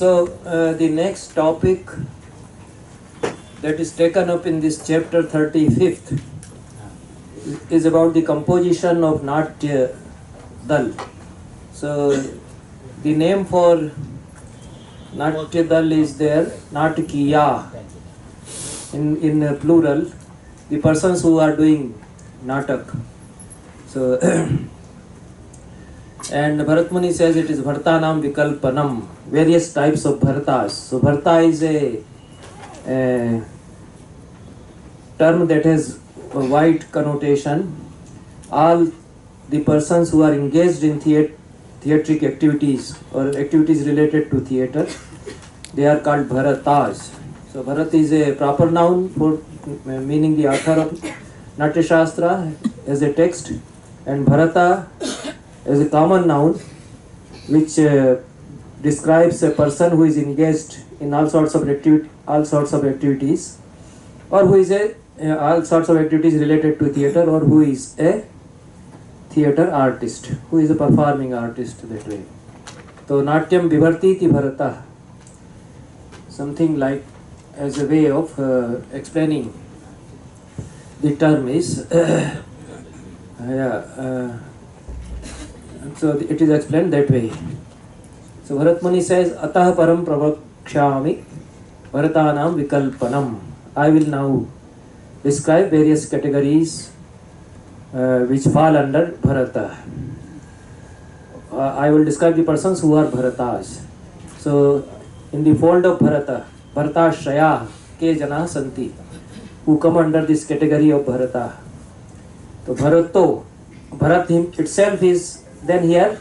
So the next topic that is taken up in this chapter 35th is about the composition of Natya Dal. So the name for Natya Dal is there, Natkiya in plural, the persons who are doing Natak. So and Bharat Muni says it is Bhartanam Vikalpanam, various types of Bhartas. So Bharta is a term that has a wide connotation. All the persons who are engaged in theatric activities or activities related to theatre, they are called Bharatas. So Bharat is a proper noun for meaning the author of Natya Shastra as a text, and Bharata as a common noun which describes a person who is engaged in all sorts of activities, or who is all sorts of activities related to theatre, or who is a theatre artist, who is a performing artist that way. So Natyam Vibharti Ti Bharata, something like as a way of explaining the term is so it is explained that way. So Bharat Muni says, Atah param pravakshami bharatanam vikalpanam. I will now describe various categories which fall under Bharata. I will describe the persons who are Bharatas. So in the fold of Bharata, Bharatashraya ke jana santi, who come under this category of Bharata. So Bharato, Bharat itself is then here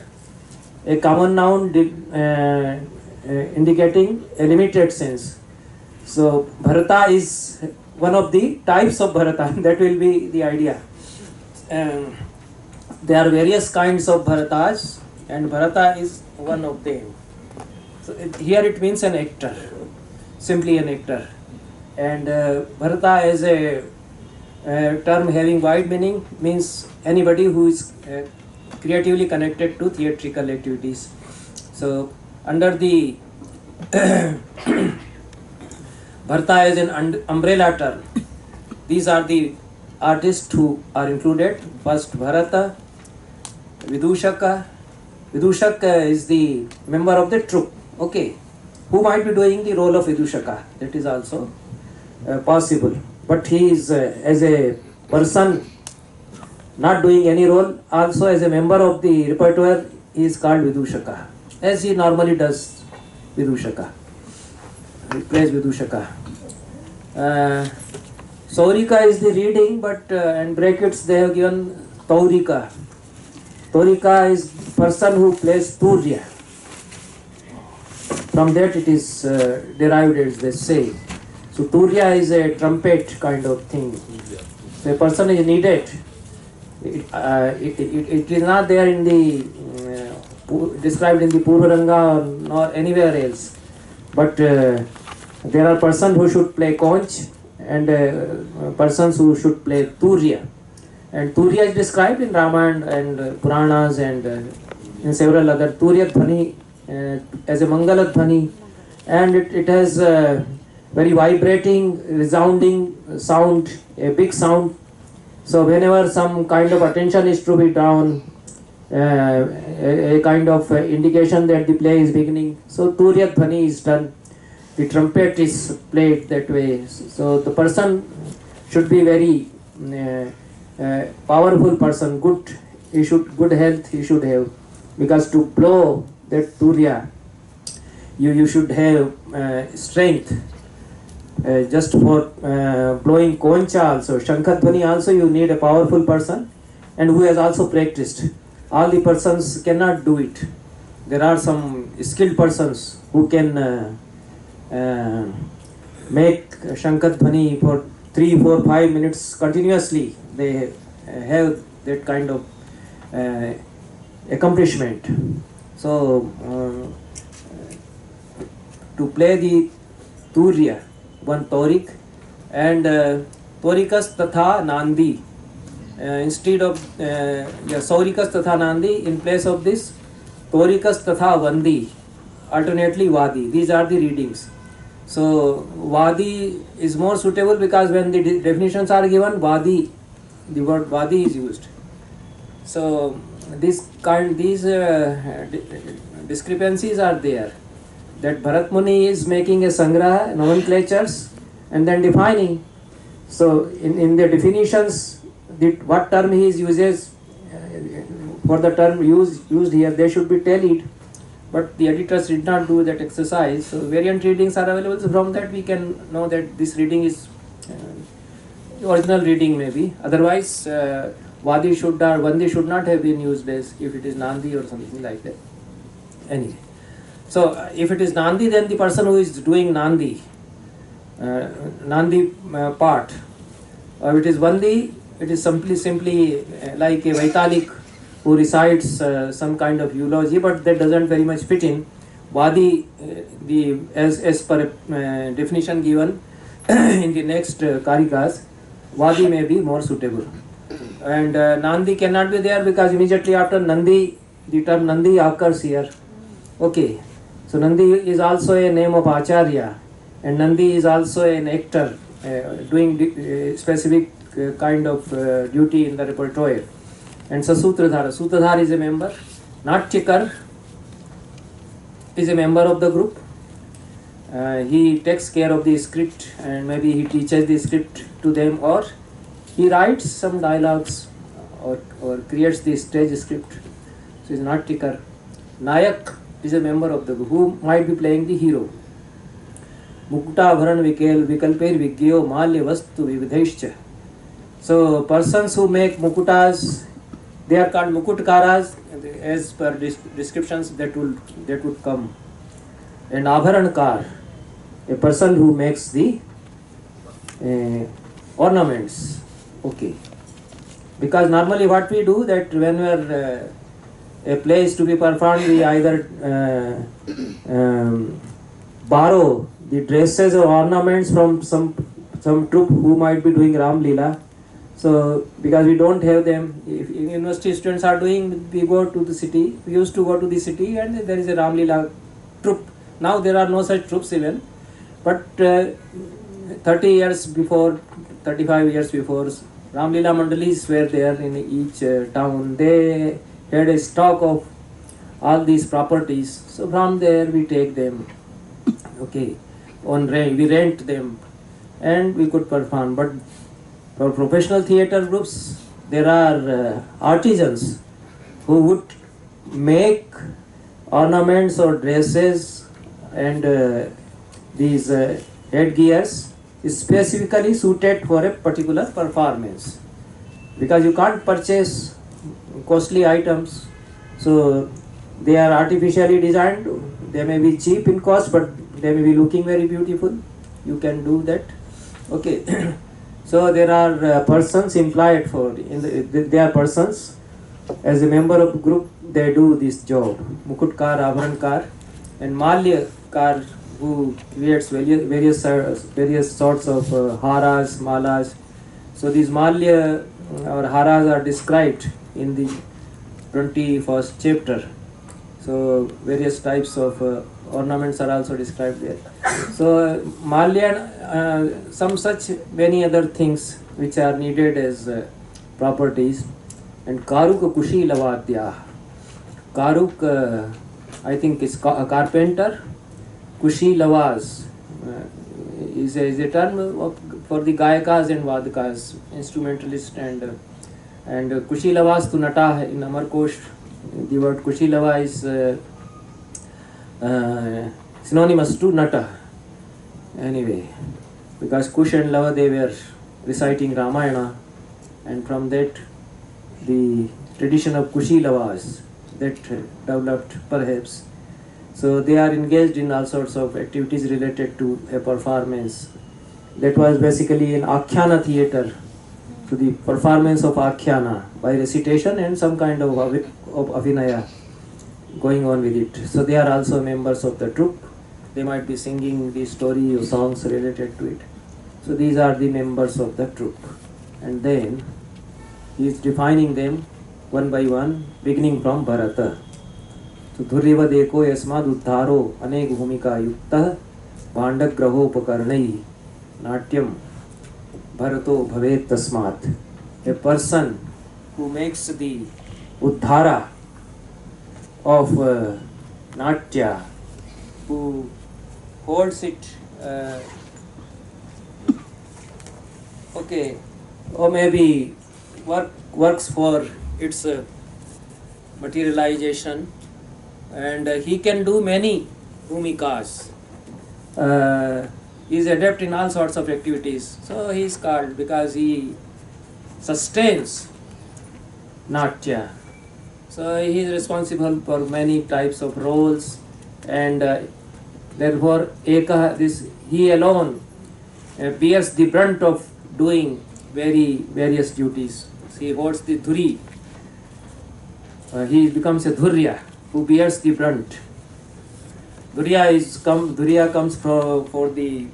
a common noun indicating a limited sense. So Bharata is one of the types of Bharata. That will be the idea. There are various kinds of Bharatas, and Bharata is one of them. So here it means an actor, simply an actor. And Bharata as a term having wide meaning means anybody who is creatively connected to theatrical activities. So under the Bharata as an umbrella term, these are the artists who are included. First Bharata, Vidushaka. Vidushaka is the member of the troupe, okay, who might be doing the role of Vidushaka. That is also possible. But he is as a person not doing any role, also as a member of the repertoire, he is called Vidushaka, as he normally does Vidushaka. He plays Vidushaka. Saurika is the reading, but in brackets they have given Taurika. Taurika is person who plays Turya. From that it is derived, as they say. So Turya is a trumpet kind of thing. So a person is needed. It is not there in the described in the Purvaranga nor anywhere else. But there are persons who should play conch and persons who should play Turya. And Turya is described in Ramayana and Puranas and in several other. Turya Dhvani as a Mangala Dhvani, and it has very vibrating, resounding sound, a big sound. So whenever some kind of attention is to be drawn, a kind of indication that the play is beginning, so Turya Dhvani is done. The trumpet is played that way. So the person should be very powerful person, good health he should have, because to blow that Turya, you should have strength. Just for blowing concha also, Shankadhvani also, you need a powerful person and who has also practiced. All the persons cannot do it. There are some skilled persons who can make Shankadhvani for 3, 4, 5 minutes continuously. They have that kind of accomplishment. So to play the Turya, one Taurik, and Taurikas Tatha Nandi. Instead of Saurikas Tatha Nandi, in place of this, Taurikas Tatha Vandi. alternately Vadi. These are the readings. So Vadi is more suitable because when the definitions are given, Vadi, the word Vadi is used. So these discrepancies are there. That Bharat Muni is making a sangraha, nomenclatures, and then defining. So in the definitions, what term he uses for the term used here, they should be tallied. But the editors did not do that exercise. So variant readings are available. So from that we can know that this reading is original reading maybe. Otherwise, Vadi should or Vandi should not have been used as if it is Nandi or something like that. Anyway, so if it is Nandi, then the person who is doing Nandi part. If it is Vandi, it is simply like a Vaitalik who recites some kind of eulogy, but that doesn't very much fit in. Vadi, as per definition given in the next Karikas, Vadi may be more suitable. And Nandi cannot be there because immediately after Nandi, the term Nandi occurs here. Okay, so Nandi is also a name of Acharya, and Nandi is also an actor doing specific kind of duty in the repertoire. And so Sutradhara is a member. Natyakar is a member of the group. He takes care of the script and maybe he teaches the script to them, or he writes some dialogues or creates the stage script. So he's Natyakar. Nayak is a member of the group who might be playing the hero. Mukta Bharan Vikalper Vigyo Malya Vastu Vividhaishcha. So persons who make mukutas, they are called mukutkaras as per descriptions that would come. And abharankar, a person who makes the ornaments. Okay. Because normally what we do, that when we are a play is to be performed, we either borrow the dresses or ornaments from some troupe who might be doing Ram Leela. So because we don't have them, if university students are doing, we go to the city. We used to go to the city and there is a Ram Leela troupe. Now there are no such troops even. But 30 years before, 35 years before, Ram Leela Mandalis were there in each town. They had a stock of all these properties. So from there we take them. Okay, on rent, we rent them and we could perform. But for professional theatre groups, there are artisans who would make ornaments or dresses and these headgears specifically suited for a particular performance. Because you can't purchase costly items, so they are artificially designed. They may be cheap in cost, but they may be looking very beautiful. You can do that. Okay. So there are persons employed for, they are persons as a member of the group, they do this job. Mukutkar, Abharankar, and Malyakar, who creates various sorts of haras, malas. So these Malya or haras are described in the 21st chapter. So various types of ornaments are also described there. So Malya, some such many other things which are needed as properties. And Karuk Kushi Lavadya. Karuk, I think is a carpenter. Kushi Lavas is a term for the Gayakas and Vadakas, instrumentalists and Kushi Lavas to Nata in Amarkosh. The word Kushi Lava is synonymous to Nata. Anyway, because Kush and Lava, they were reciting Ramayana, and from that the tradition of Kushi Lavas that developed perhaps. So they are engaged in all sorts of activities related to a performance. That was basically an Akhyana theatre, to the performance of Akhyana by recitation and some kind of Avinaya going on with it. So they are also members of the troupe. They might be singing the story or songs related to it. So these are the members of the troupe. And then he is defining them one by one, beginning from Bharata. तो धुर्यवद एको यस्माद् उद्धारो अनेक भूमिका युक्तः भाण्डग्रहोपकरणैः नाट्यम भरतो भवेत् तस्मात्. A person who makes the uddhara of natya, who holds it, okay, or maybe works for its materialization, and he can do many bhumikas. He is adept in all sorts of activities, so he is called because he sustains natya. So he is responsible for many types of roles, and therefore he alone bears the brunt of doing various duties. So he holds the dhuri. He becomes a dhurya who bears the brunt. Dhurya comes for the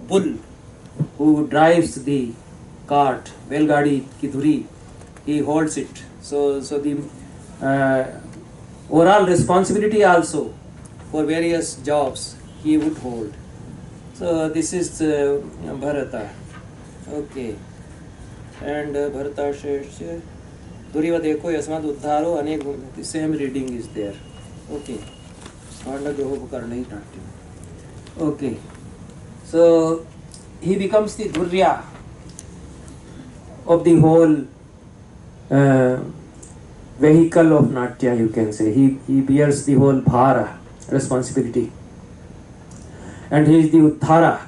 bull who drives the cart, belgadi ki dhuri. He holds it. So the overall responsibility also for various jobs he would hold. So this is Bharata. Okay. And Bharata says, Dhuriva deko yasmad uddharo anek. The same reading is there. Okay. Okay. So he becomes the Dhurya of the whole vehicle of Natya, you can say. He bears the whole bhara, responsibility. And he is the Uddhara.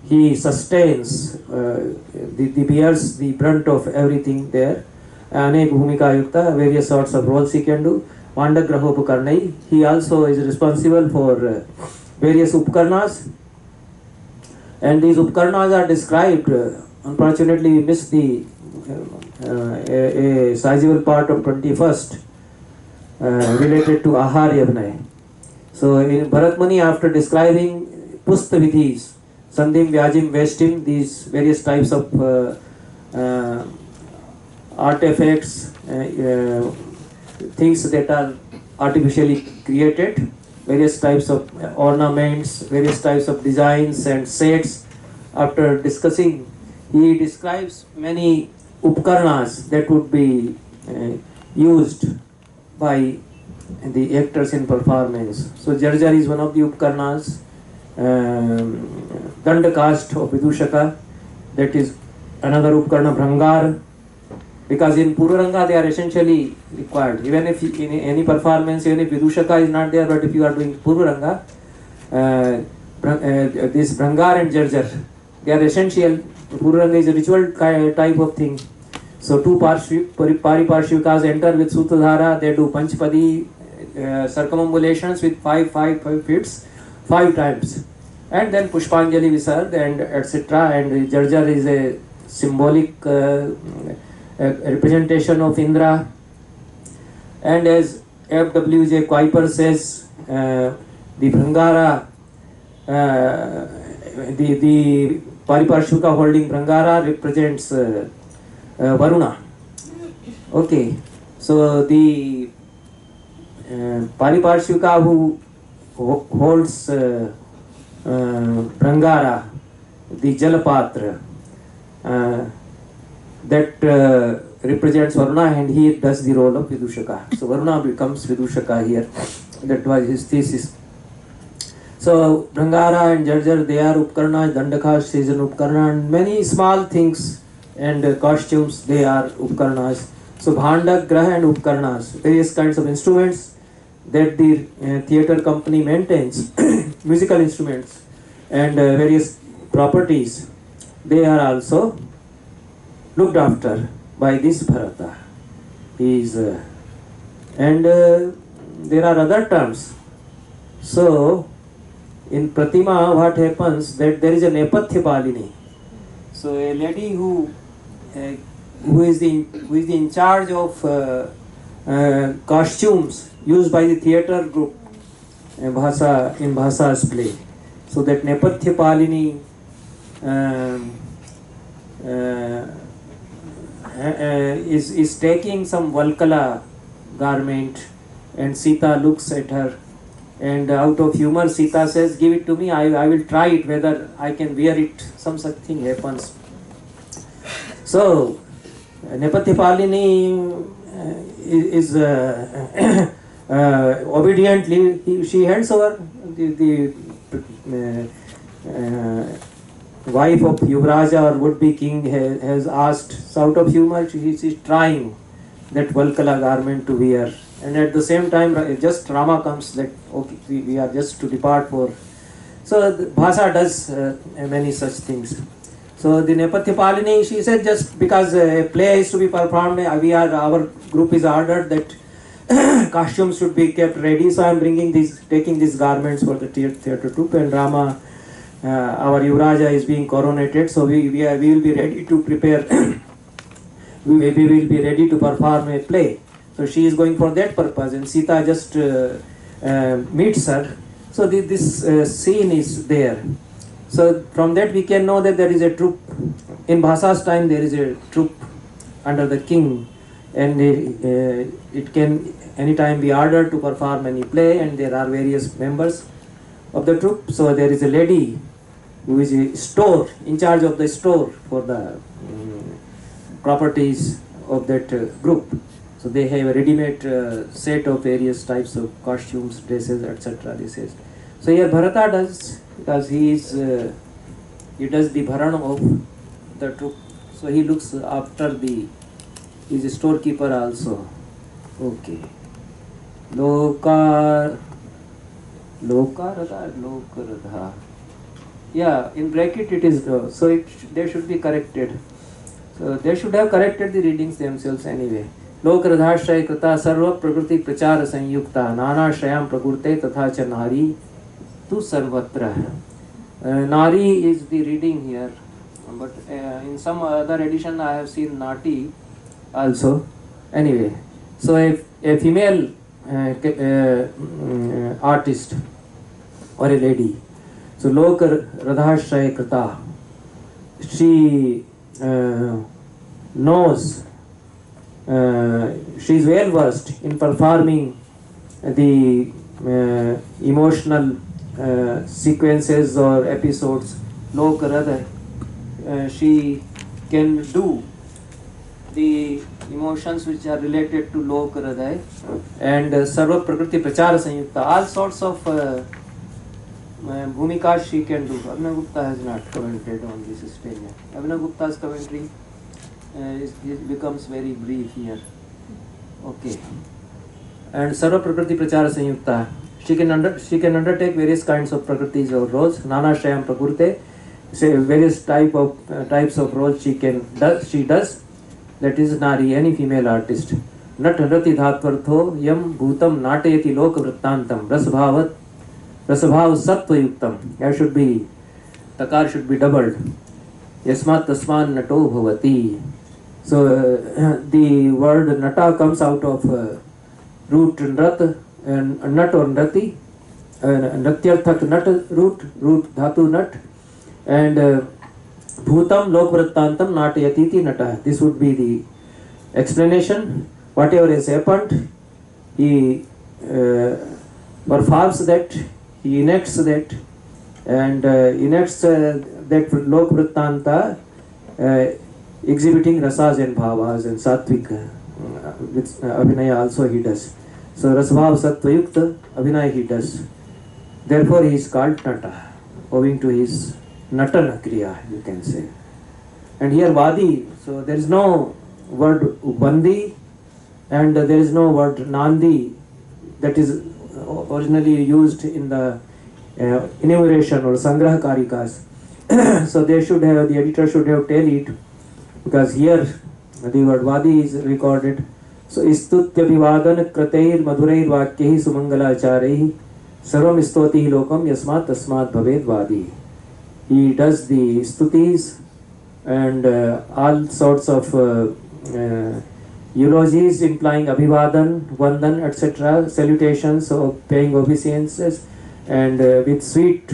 He sustains, the bears the brunt of everything there. Anek bhumika yukta, various sorts of roles he can do. Vandagraha Upakarnai. He also is responsible for various Upakarnas. And these Upakarnas are described. Unfortunately, we missed the a sizable part of 21st related to Ahar Yavnai. So in Bharatmuni, after describing Pustavidhis, Sandhim, Vyajim, Veshtim, these various types of artifacts, things that are artificially created, various types of ornaments, various types of designs and sets. After discussing, he describes many upkarnas that would be used by the actors in performance. So Jarjar is one of the upkarnas. Dandakast of Vidushaka, that is another upkarna. Bhrangar, because in Pururanga they are essentially required. Even if in any performance, even if Vidushaka is not there, but if you are doing Pururanga, this Bhrangar and Jarjar, they are essential. Pururanga is a ritual type of thing. So two Pariparshvikas enter with Sutradhara, they do Panchpadi circumambulations with five fits 5 times. And then Pushpanjali Visarg and etc. And Jarjar is a symbolic representation of Indra. And as F.W.J. Kuiper says, the Bhrangara, the Pariparshvika holding Bhrangara represents Varuna. Okay, so the Pariparshvika who holds Bhrangara, the Jalapatra, that represents Varuna, and he does the role of Vidushaka. So Varuna becomes Vidushaka here. That was his thesis. So Bhrangara and Jarjar, they are Upkarna. Dandakash is an Upkarna, and many small things and costumes, they are Upkarnas. So Bhanda, Graha and Upkarnas, various kinds of instruments that the theatre company maintains, musical instruments and various properties, they are also looked after by this Bharata. He is, and there are other terms. So in Pratima, what happens that there is a Nepathya Palini. So a lady who is in charge of costumes used by the theatre group in Bhasa's play. So that Nepathya Palini is taking some Valkala garment and Sita looks at her, and out of humor Sita says, give it to me, I will try it whether I can wear it. Some such thing happens. So Nepatyapalini is obediently, she hands over the wife of Yuvaraja or would-be king has asked. So out of humor she is trying that Valkala garment to wear, and at the same time just Rama comes that okay, we are just to depart for. So Bhasa does many such things. So the Nepatyapalini, she said, just because a play is to be performed, our group is ordered that costumes should be kept ready. So I am taking these garments for the theatre troupe, and Rama, our Yuvaraja, is being coronated. So we will be ready to prepare. we will be ready to perform a play. So she is going for that purpose, and Sita just meets her. So this scene is there. So from that we can know that there is a troop. In Bhasa's time there is a troop under the king, and it can anytime be ordered to perform any play, and there are various members of the troop. So there is a lady who is a store, in charge of the store for the properties of that group. So they have a ready-made set of various types of costumes, dresses, etc. This is. So here Bharata does, because he does the bharan of the troop. So he looks after he is a storekeeper also. Okay. Loka Radha. Yeah, in bracket it is so they should be corrected. So they should have corrected the readings themselves anyway. Lok Radhashraya Krita Sarva Prakriti Prachara Sanyukta Nana Shrayam Prakurte Tatha Cha Nari Tu Sarvatra. Nari is the reading here, but in some other edition I have seen Nati also. Anyway, so a female artist or a lady. So Lok Radhashraya Krita, she knows, she is well versed in performing the emotional sequences or episodes. Lok Radha, she can do the emotions which are related to Lok Radha, and Sarva Prakriti Prachara Sanyukta, all sorts of Bhumika she can do. Abhinav Gupta has not commented on this stage. Abhinav Gupta's commentary becomes very brief here. Okay. And Sarva Prakriti Prachara Sanyukta, she can undertake various kinds of prakritis or roles. Nana Shrayam Prakurte, say various types of roles she does. That is Nari, any female artist. Nat Rati Dhatvartho Yam Bhutam Natayati Lok Vrittantam Rasbhav Sattva Yuktam. There should be, Takar should be doubled. Yasmat Tasman Nato Bhavati. So the word Nata comes out of root Nrat and Nat or Nrati. Natyarthak Nat root Dhatu Nat, and Bhutam Lok Vrittantam Natayatiti Nata. This would be the explanation. Whatever has happened, he performs that, he enacts that, and enacts that Lok Vrittanta, exhibiting rasas and bhavas and sattvic, with Abhinaya also he does. So Rasbhav Sattva Yukta Abhinaya he does. Therefore he is called Nata, owing to his Natana Kriya, you can say. And here Vadi, so there is no word Bandi and there is no word Nandi that is originally used in the enumeration or Sangraha Karikas. So the editor should have tallied, because here the word Vadi is recorded. So Istutya Vivadan Krateir Madhureir Vakyahi Sumangalacharehi Sarvam Istoti Lokam Yasmat Tasmat Bhaved Vadi. He does the stutis and all sorts of eulogies implying Abhivadan, Vandan, etc., salutations of paying obeisances, and with sweet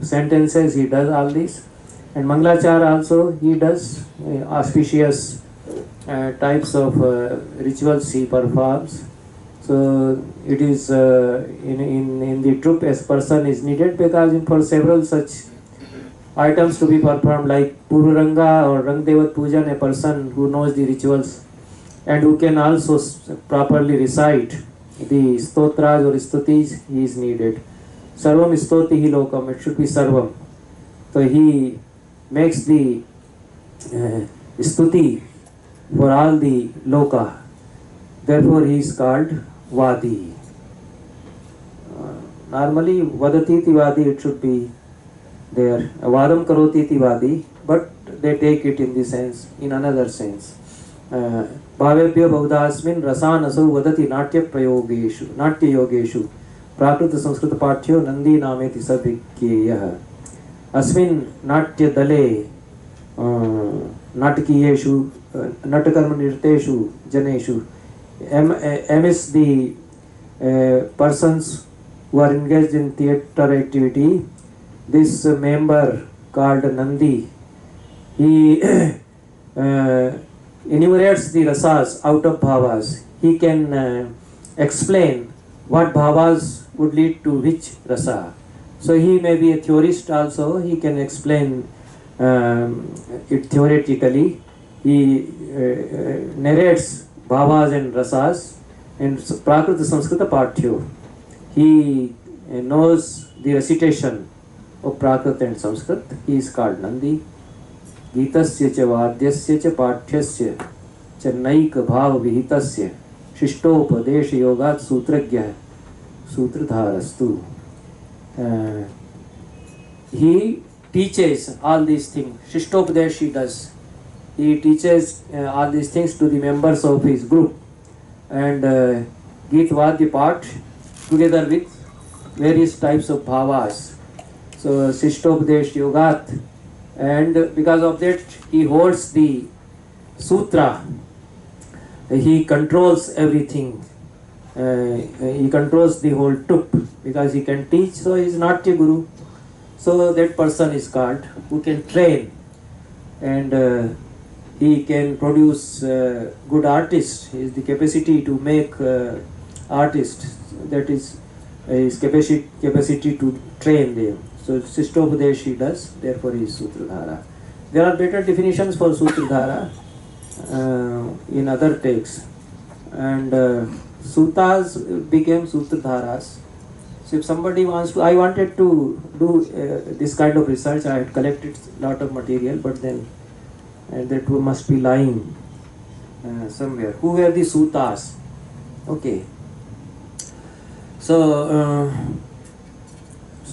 sentences he does all this. And Mangalachar also he does auspicious types of rituals he performs. So it is in the troop as person is needed, because for several such items to be performed like Pururanga or Rangdevat Pujan, a person who knows the rituals and who can also properly recite the stotras or stutis, he is needed. Sarvam stoti hi lokam, it should be sarvam. So he makes the stuti for all the loka. Therefore he is called Vadi. Normally Vadati iti Vadi, it should be there. Vadam karoti iti Vadi, but they take it in the sense, in another sense. भावेभ्यो बहुधास्मिन् रसानसौ वदति नाट्य प्रयोगेषु नाट्य योगेषु प्राकृत संस्कृत पाठ्यो नंदी नामेति सविज्ञेयः अस्मिन् नाट्य दले नाटकीयेषु नटकर्म निरतेषु जनेषु amidst the persons who are engaged in theatre activity, this member called Nandi, he enumerates the rasas out of bhavas. He can explain what bhavas would lead to which rasa. So he may be a theorist also. He can explain it theoretically. He narrates bhavas and rasas in Prakrita Samskrita Pathyo. He knows the recitation of Prakrita and Sanskrit. He is called Nandi. गीतस्य च वाद्यस्य च पाठ्यस्य च NAAC भाव विहितस्य शिष्टोपदेश योगात् सूत्रज्ञः सूत्रधारस्तु. He teaches all these things. Shishtopadesh he does. He teaches all these things to the members of his group. And Geet Vadya Path together with various types of bhavas. So Shishtopadesh Yogat. And because of that, he holds the sutra. He controls everything. He controls the whole troop because he can teach. So he is Natya Guru. So that person is called who can train, and he can produce good artists. He has the capacity to make artists. That is his capacity to train them. So Shishtopadesh he does, therefore he is Sutradhara. There are better definitions for Sutradhara in other texts. And Sutas became Sutradharas. So if somebody wants to, I wanted to do this kind of research, I had collected a lot of material, but then that must be lying somewhere. Who were the Sutas? Okay.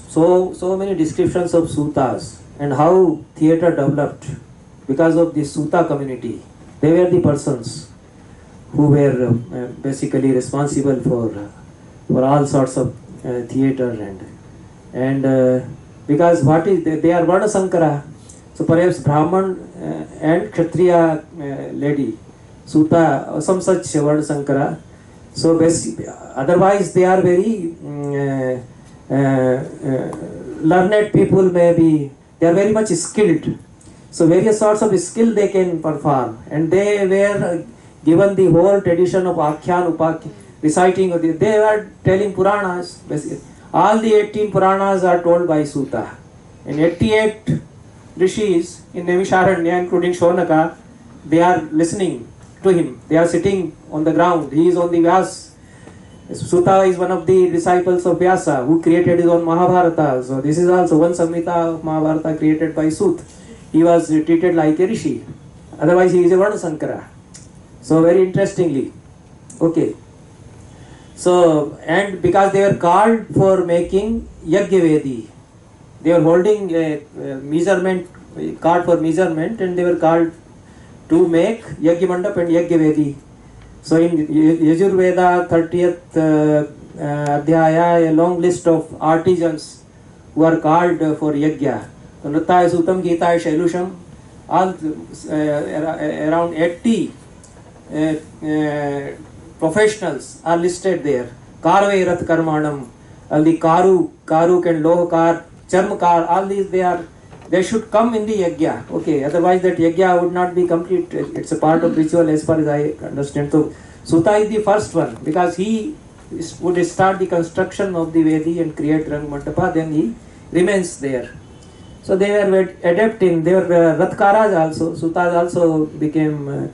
So many descriptions of sutas and how theatre developed because of the Suta community. They were the persons who were basically responsible for all sorts of theatre and because what is they are Varna Sankara. So perhaps Brahman and Kshatriya lady Suta or some such Varna Sankara. So otherwise they are very learned people, maybe they are very much skilled. So various sorts of skill they can perform, and they were given the whole tradition of Akhyan, Upakhyan, reciting. They were telling Puranas. Basically, all the 18 Puranas are told by Suta, and 88 rishis in Naimisharanya, including Shonaka, they are listening to him. They are sitting on the ground. He is on the Vyas. Suta is one of the disciples of Vyasa who created his own Mahabharata. So this is also one Samhita of Mahabharata created by Sut. He was treated like a rishi. Otherwise he is a Varna Sankara. So very interestingly. Okay. So and because they were called for making Yagyavedi. They were holding a measurement, card for measurement, and they were called to make Yagyamandap and Yagyavedi. So in Yajurveda 30th Adhyaya, a long list of artisans who are called for Yajna. So Nritaya Sutam, Gitaya Shailusham, all around 80 professionals are listed there. Karve Rath Karmanam, all the Karuk and Lohkar, Charmakar, all these they should come in the Yajna. Okay, otherwise that Yajna would not be complete. It's a part of ritual as far as I understand. So Suta is the first one because he would start the construction of the Vedi and create Rang Mandapa, then he remains there. So they were adapting. They were Rathkaras also. Sutas also became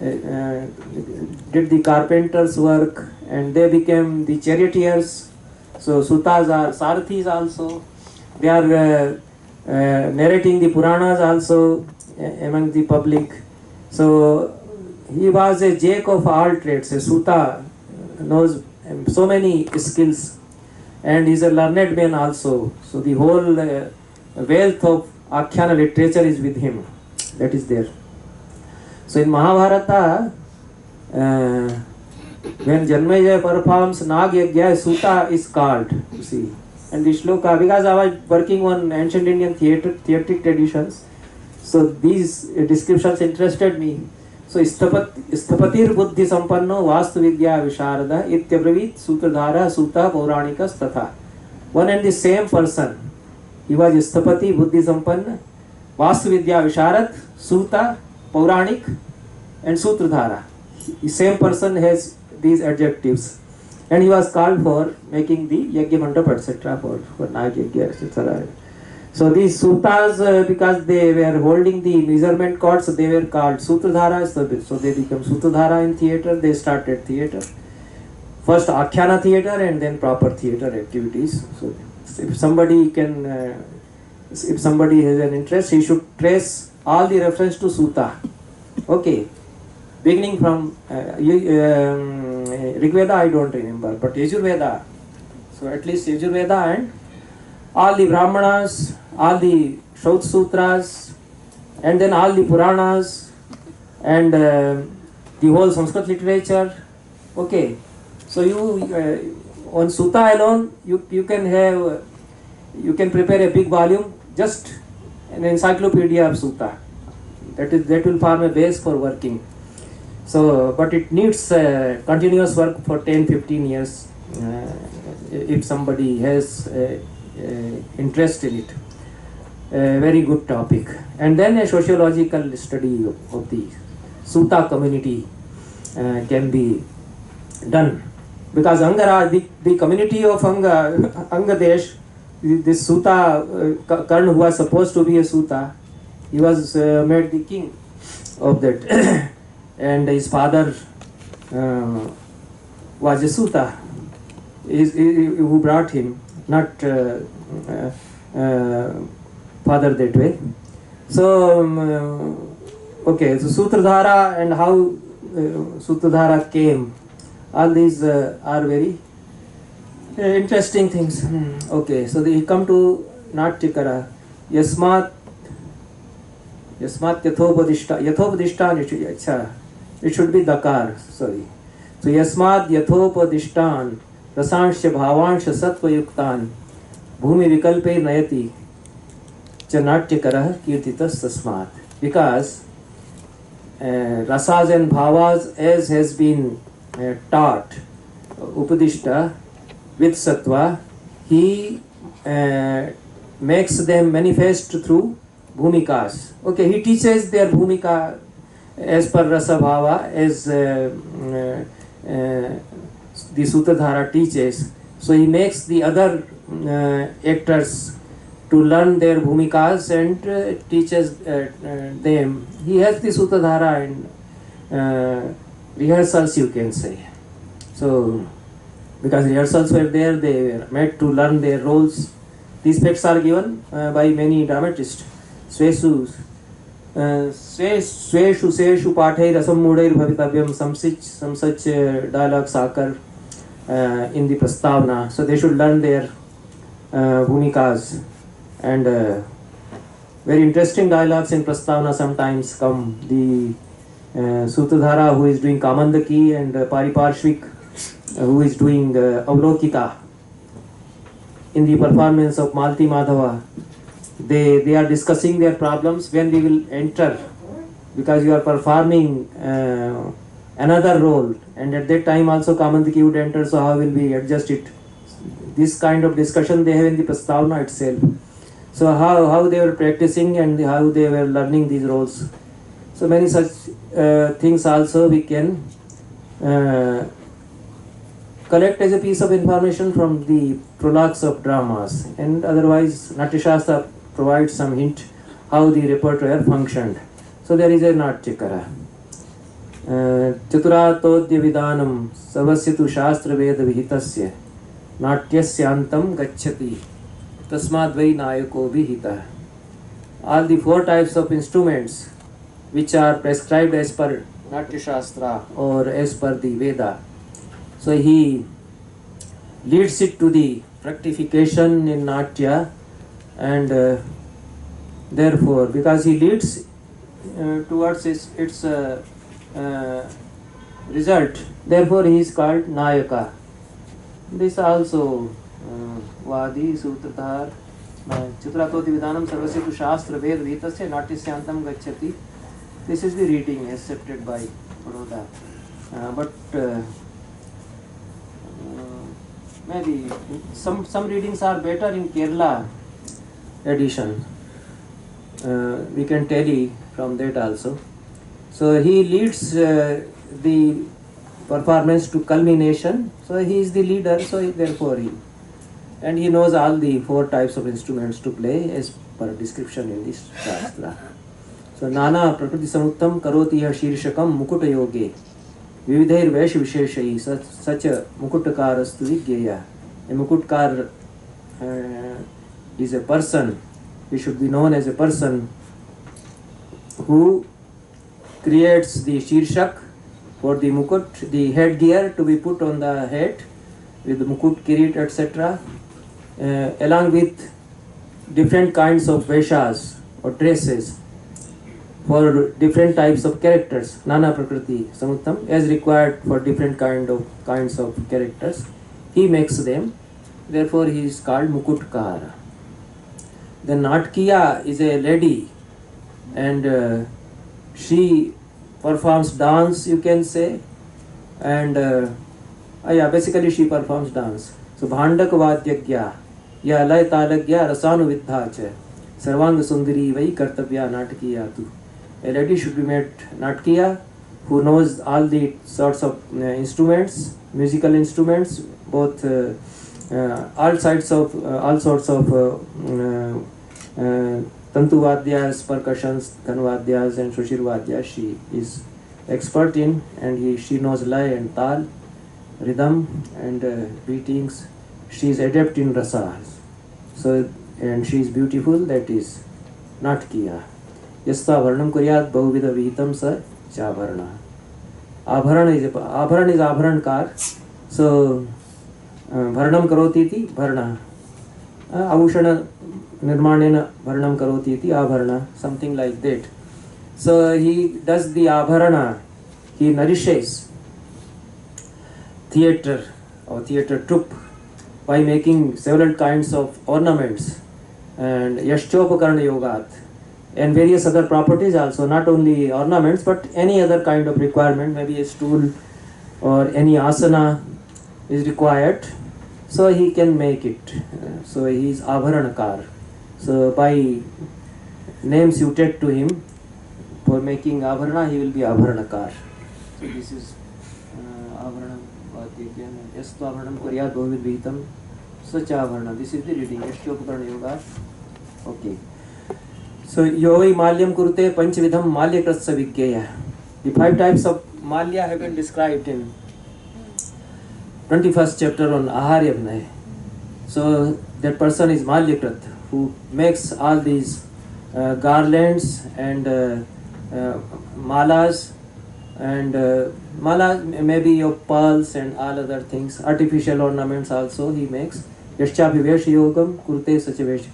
did the carpenter's work, and they became the charioteers. So Sutas are Sarathis also. They are narrating the Puranas also among the public. So he was a jack of all trades. A Suta knows so many skills, and is a learned man also. So the whole wealth of Akhyana literature is with him. That is there. So in Mahabharata, when Janmejaya performs Nag Yajna, Suta is called. You see, and the shloka, because I was working on ancient Indian theatric traditions, so these descriptions interested me. So Sthapatir Buddhi Sampanno Vastu Vidya Visharada Ityabravit Sutradhara Suta Pauranikas Tatha. One and the same person. He was Sthapati Buddhi Sampanna, Vastu Vidya Visharad, Suta, Pauranik, and Sutradhara. The same person has these adjectives. And he was called for making the Yajna Mandapa, etc. for Nag Yajna, etc. So these Sutas, because they were holding the measurement cords, they were called Sutradharas. So they became Sutradhara in theatre. They started theatre. First Akhyana theatre and then proper theatre activities. So if somebody can, if somebody has an interest, he should trace all the reference to Suta. Okay. Beginning from Rigveda, I don't remember, but Yajurveda. So at least Yajurveda and all the Brahmanas, all the Shautra Sutras, and then all the Puranas, and the whole Sanskrit literature. Okay, so you on Suta alone, you can have, you can prepare a big volume, just an encyclopedia of Suta. That will form a base for working. So, but it needs continuous work for 10-15 years if somebody has interest in it. Very good topic. And then a sociological study of the Suta community can be done. Because Angara, the community of Angadesh, this Suta, Karna, who was supposed to be a Suta, he was made the king of that. And his father was a Suta, who brought him, not father that way. So, okay, so Sutradhara and how Sutradhara came, all these are very interesting things. Okay, so they come to Natyakara. Yasmat Yathopadishta, it should be Dakar, sorry. So Yasmat Yathopadishtan Rasansya Bhavansha Sattva Yuktan Bhumi Vikalpe Nayati Chanatyakara Kirtitas Tasmat. Because Rasas and Bhavas, as has been taught, Upadishta with Sattva, he makes them manifest through Bhumikas. Okay, he teaches their Bhumika as per Rasa Bhava, as the Sutradhara teaches. So he makes the other actors to learn their Bhumikas and teaches them. He has the Sutradhara in rehearsals, you can say. So, because rehearsals were there, they were made to learn their roles. These texts are given by many dramatists. Sweshu Pathai Rasam Mudair Bhavitavyam, some such dialogues occur in the Prastavna. So they should learn their Bhumikas. And very interesting dialogues in Prastavna sometimes come. The Sutradhara, who is doing Kamandaki, and Pariparshvik, who is doing Avalokita. In the performance of Malti Madhava, they are discussing their problems when we will enter, because you are performing another role, and at that time also Kamandaki would enter, so how will we adjust it? This kind of discussion they have in the Prastavna itself. So how they were practicing and how they were learning these roles. So many such things also we can collect as a piece of information from the prologues of dramas, and otherwise Natyashastra provides some hint how the repertoire functioned. So there is a Natyakara. चतुरातोद्य विधानम सर्वस्य तु शास्त्र वेद विहितस्य नाट्यस्यांतम गच्छति तस्माद् वै नायको विहितः. All the four types of instruments which are prescribed as per Natya Shastra or as per the Veda. So he leads it to the fructification in Natya, and therefore, because he leads towards its result, therefore he is called Nayaka. This also Vadi Sutradhar Chitratoti Vidanam Sarvasya tu Shastra Ved Vitasya Natyasyantam Gacchati. This is the reading accepted by Baroda. But maybe some readings are better in Kerala edition. We can tally from that also. So he leads the performance to culmination. So he is the leader. So therefore he knows all the four types of instruments to play as per description in this Shastra. So Nana Prakriti Samuttam Karoti Shirshakam Mukuta Yoge Vividhair Vesh Visheshai such a Mukutakarastu Vigyeya. A Mukutkar is a person. He should be known as a person who creates the Shirshak for the Mukut, the headgear to be put on the head with the Mukut, Kirit, etc. Along with different kinds of Veshas or dresses for different types of characters, Nana Prakriti Samuttam, as required for different kinds of characters. He makes them, therefore he is called Mukutkara. The Natkiya is a lady, and she performs dance, you can say, and basically she performs dance. So Bhandak Vadyagya, Ya Lay Talagya Rasanu Vidhacha, Sarvang Sundari Vai Kartabya Natkiya tu. A lady should be made Natkiya, who knows all the sorts of instruments, musical instruments, both all sorts of Tantu Vadyas, percussions, Kanvadyas and Shushir Vadyas she is expert in, and she knows lay and tal, rhythm and beatings. She is adept in rasas. So, and she is beautiful, that is Natkiya. Yasta Varnam Kuryat Bahuvida Vihitam Sa Chavarna. Abharan is Abharankar. So Varnam Karoti iti Varna. Avushana Nirmanena Varnam Karoti iti Abharana. Something like that. So he does the Abharana. He nourishes theatre or theatre troupe by making several kinds of ornaments and Yashchopakarana Yogat and various other properties also, not only ornaments but any other kind of requirement, maybe a stool or any asana is required, so he can make it. So he is Abharanakar. So by name suited to him for making Abharana, he will be Abharanakar. So this is Abharana Vadyagyan. Yastu Abharanam Kuryat Bhavid Vihitam Sacha Abharana. This is the reading. Yashchopakarana Yoga. Okay. So Yoi Malyam Kurte Panchavidham Malya Kratsa Vigyeya. The 5 types of Malya have been described in 21st chapter on Aharya Vinay. So that person is Malyakrat, who makes all these garlands and malas, and mala maybe of pearls and all other things, artificial ornaments also he makes. Yashchapi Vesh Yogam Kurte Sachavesh.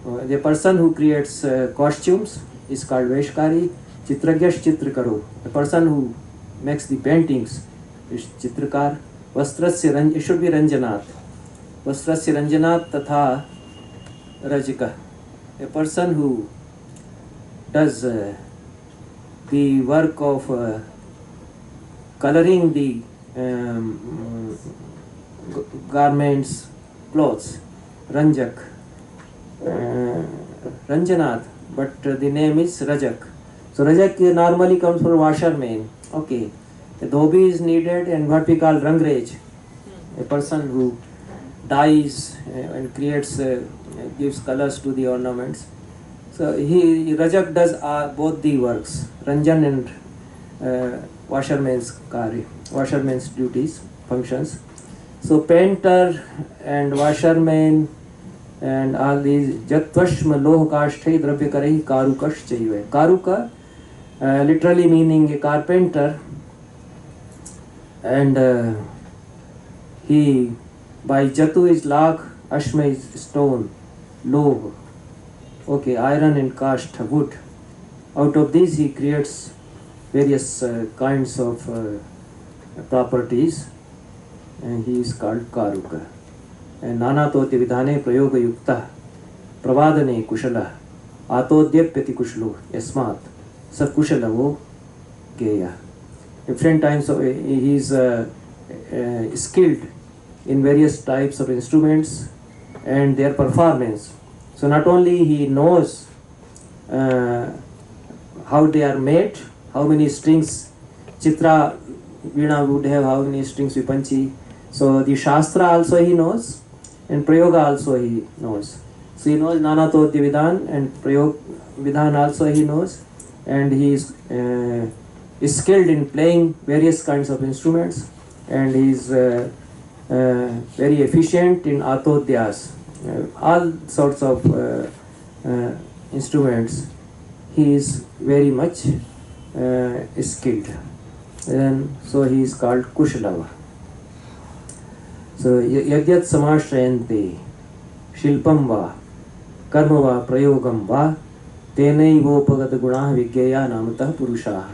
The person who creates costumes is called Veshkari. Chitragyash Chitrakaro. The person who makes the paintings is Chitrakar. Vastrasya, it should be Ranjanat. Vastrasya Ranjanat Tatha Rajika. A person who does the work of coloring the garments, clothes, Ranjak, Ranjanat, but the name is Rajak. So Rajak normally comes from washerman. Okay. The dhobi is needed and what we call Rangrej. a person who dyes and creates, gives colors to the ornaments. So Rajak does both the works, Ranjan and washerman's duties, functions. So painter and washerman and all these Jatvashma Lohakashthai Dravyakarhi Karukash Chaive. Karuka literally meaning a carpenter, and he by Jatu is lakh, Ashma is stone, Loh, okay, iron and cast wood. Out of these he creates various kinds of properties, and he is called Karuka. And Nanatoti Vidhane Prayoga Yukta Pravadane Kushala Atodyapyati Kushlu Yasmat Sakushalavo Geya. Different times of he is skilled in various types of instruments and their performance. So not only he knows how they are made, how many strings Chitra Veena would have, how many strings Vipanchi. So the Shastra also he knows, and Prayoga also he knows. So he knows Nanatodya Vidhan and Prayog Vidhan also he knows, and he is skilled in playing various kinds of instruments, and he is very efficient in Atodyas, all sorts of instruments. He is very much skilled, and so he is called Kushalava. So Yadyat Samashayante Shilpam va Karma va Prayogam va Tenai Vopagat Guna Vigya Namata Purusha.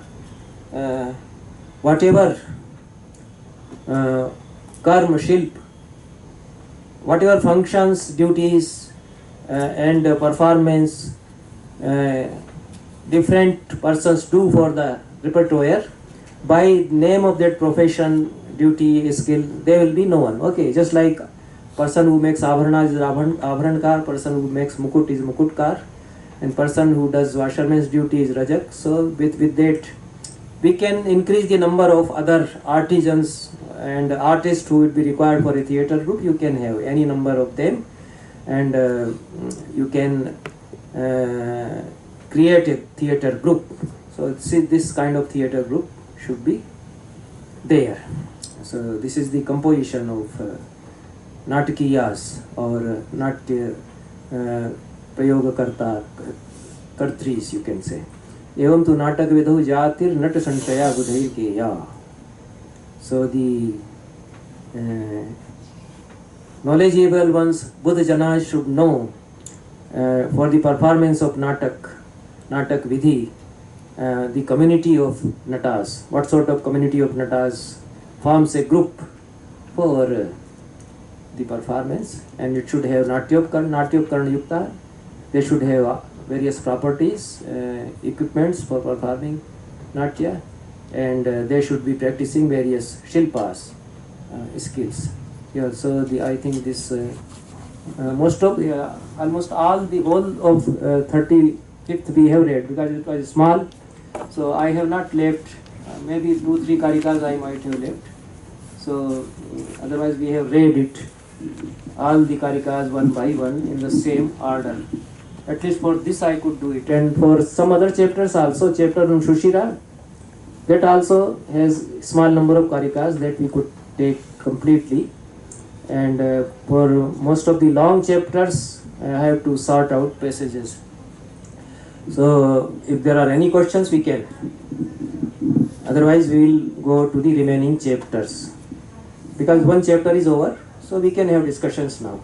Whatever karma, shilp, whatever functions, duties and performance different persons do for the repertoire, by name of that profession, duty, skill, there will be no one. Okay, just like person who makes abharana is abharankar, person who makes mukut is mukutkar, and person who does washerman's duty is rajak. So with that we can increase the number of other artisans and artists who would be required for a theatre group. You can have any number of them, and you can create a theatre group. So see, this kind of theatre group should be there. So this is the composition of Natakiyas or Natya Prayoga Karta Kartris, you can say. Evam tu natak vidhu jatir nat sanchaya budhair ke ya. So the knowledgeable ones, Buddha Janas, should know for the performance of natak vidhi, the community of natas. What sort of community of natas forms a group for the performance, and it should have Natyopkarna Yukta. They should have various properties, equipments for performing Natya, and they should be practicing various shilpas, skills. Yeah, so I think this almost all the whole of 35th we have read, because it was small. So I have not left, maybe 2-3 karikas I might have left. So otherwise we have read it, all the karikas one by one in the same order. At least for this I could do it. And for some other chapters also, chapter on Shushira, that also has small number of karikas that we could take completely. And for most of the long chapters, I have to sort out passages. So if there are any questions, we can. Otherwise we will go to the remaining chapters, because one chapter is over, so we can have discussions now.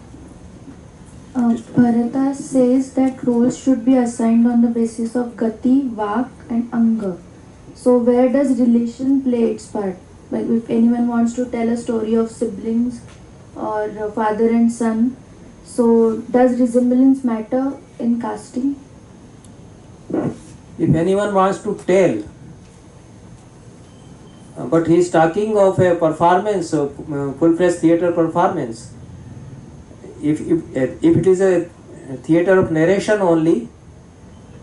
Bharata says that roles should be assigned on the basis of Gati, Vak and Anga. So where does relation play its part? Like if anyone wants to tell a story of siblings or father and son, so does resemblance matter in casting? If anyone wants to tell, but he is talking of a performance, of full-fledged theatre performance. If it is a theatre of narration only,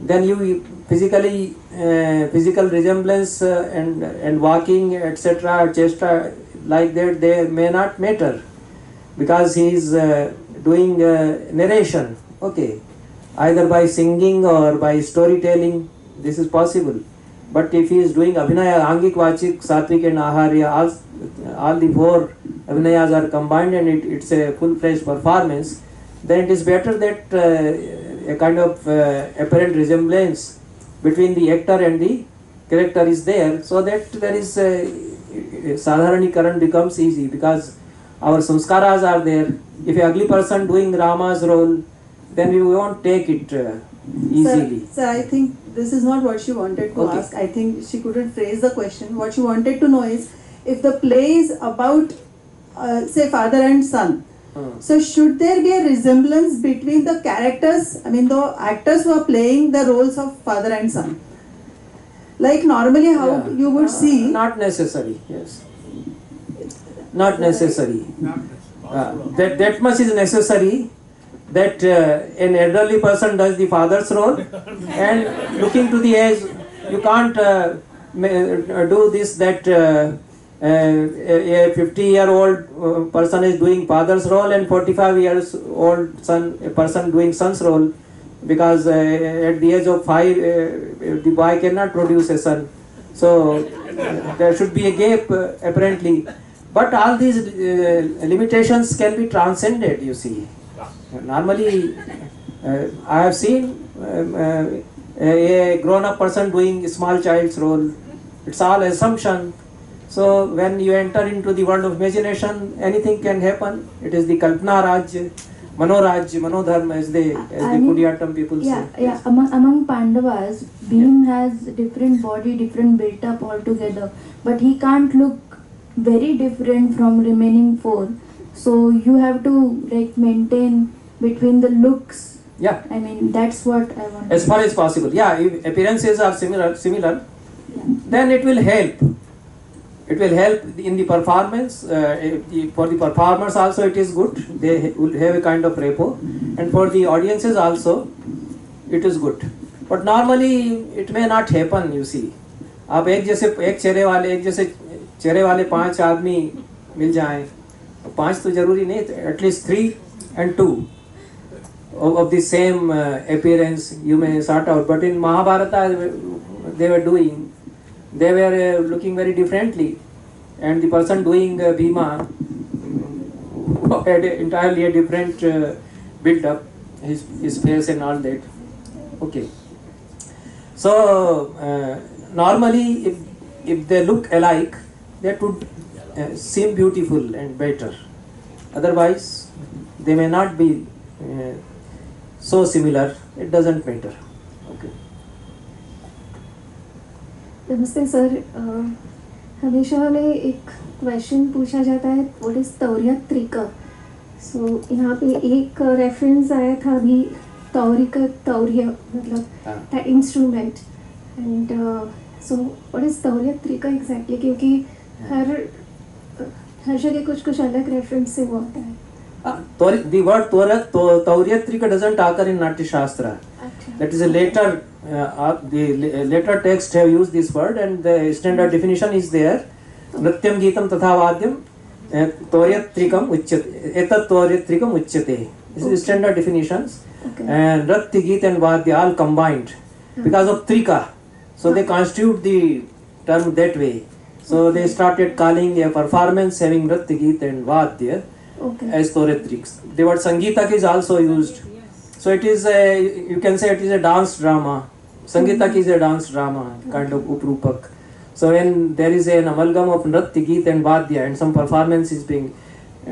then you physical resemblance and walking, etc., chesta, like that, they may not matter, because he is doing narration, okay, either by singing or by storytelling, this is possible. But if he is doing abhinaya, angik, vachik, satvik and aharya, all the four abhinayas are combined and it's a full-fledged performance, then it is better that a kind of apparent resemblance between the actor and the character is there, so that there is sadharanikaran becomes easy, because our samskaras are there. If a ugly person doing Rama's role, then we won't take it easily. Sir, I think this is not what she wanted to Okay. ask. I think she couldn't phrase the question. What she wanted to know is, if the play is about, say, father and son, so should there be a resemblance between the characters, I mean the actors who are playing the roles of father and son? Like normally how Yeah. you would see. Not necessary, yes. Not necessary. That much is necessary, that an elderly person does the father's role, and looking to the age, you can't do this, that a 50-year-old person is doing father's role and 45 years old person doing son's role, because at the age of 5 the boy cannot produce a son, so there should be a gap apparently. But all these limitations can be transcended, you see. Normally I have seen a grown-up person doing a small child's role. It's all assumption. So when you enter into the world of imagination, anything can happen. It is the Kalpana Raj, Manoraj, Manodharma, as the Kudiyatam people Yeah, say. yeah. Among Pandavas, Bhim has different body, different built-up altogether, but he can't look very different from remaining four. So you have to like maintain between the looks. Yeah, I mean that's what I want. as far as possible. Yeah, if appearances are similar, Yeah. then it will help. It will help in the performance. For the performers also it is good. They will have a kind of rapport, and for the audiences also it is good. But normally it may not happen. You see, आप एक चेहरे वाले 5 आदमी मिल जाएं, 5 तो जरूरी नहीं, at least 3 and 2 of the same appearance you may sort out. But in Mahabharata they were looking very differently, and the person doing Bhima had entirely a different build up, his face and all that. Okay, so normally if they look alike, that would seem beautiful and better. Otherwise they may not be so similar. It doesn't matter. Okay. नमस्ते sir, हमेशा हमें एक question पूछा जाता है, what is तौर्यत्रिका. सो यहाँ पे एक रेफरेंस आया था अभी, तौर्य मतलब instrument, and so what is तौर्यत्रिका एग्जैक्टली, क्योंकि हर जगह कुछ अलग रेफरेंस से वो आता है. The word Tauryatrika doesn't occur in Natya Shastra. That is a later, the later text have used this word, and the standard definition is there. Nrityam Geetam Tatha Vadyam Tauryatrikam Uchyate. Etat Tauryatrikam Uchyate. This is standard definitions. Okay. And Nritya, Geet and Vadya all combined because of Trika. So they constitute the term that way. So they started calling a performance having Nritya, Geet and Vadya as Tauryatriks. The word Sangeetak is also used. So it is a, you can say it is a dance drama. Sangeetak is a dance drama, kind of uprupak. So when there is an amalgam of Nritya, Geet and Vadya and some performance is being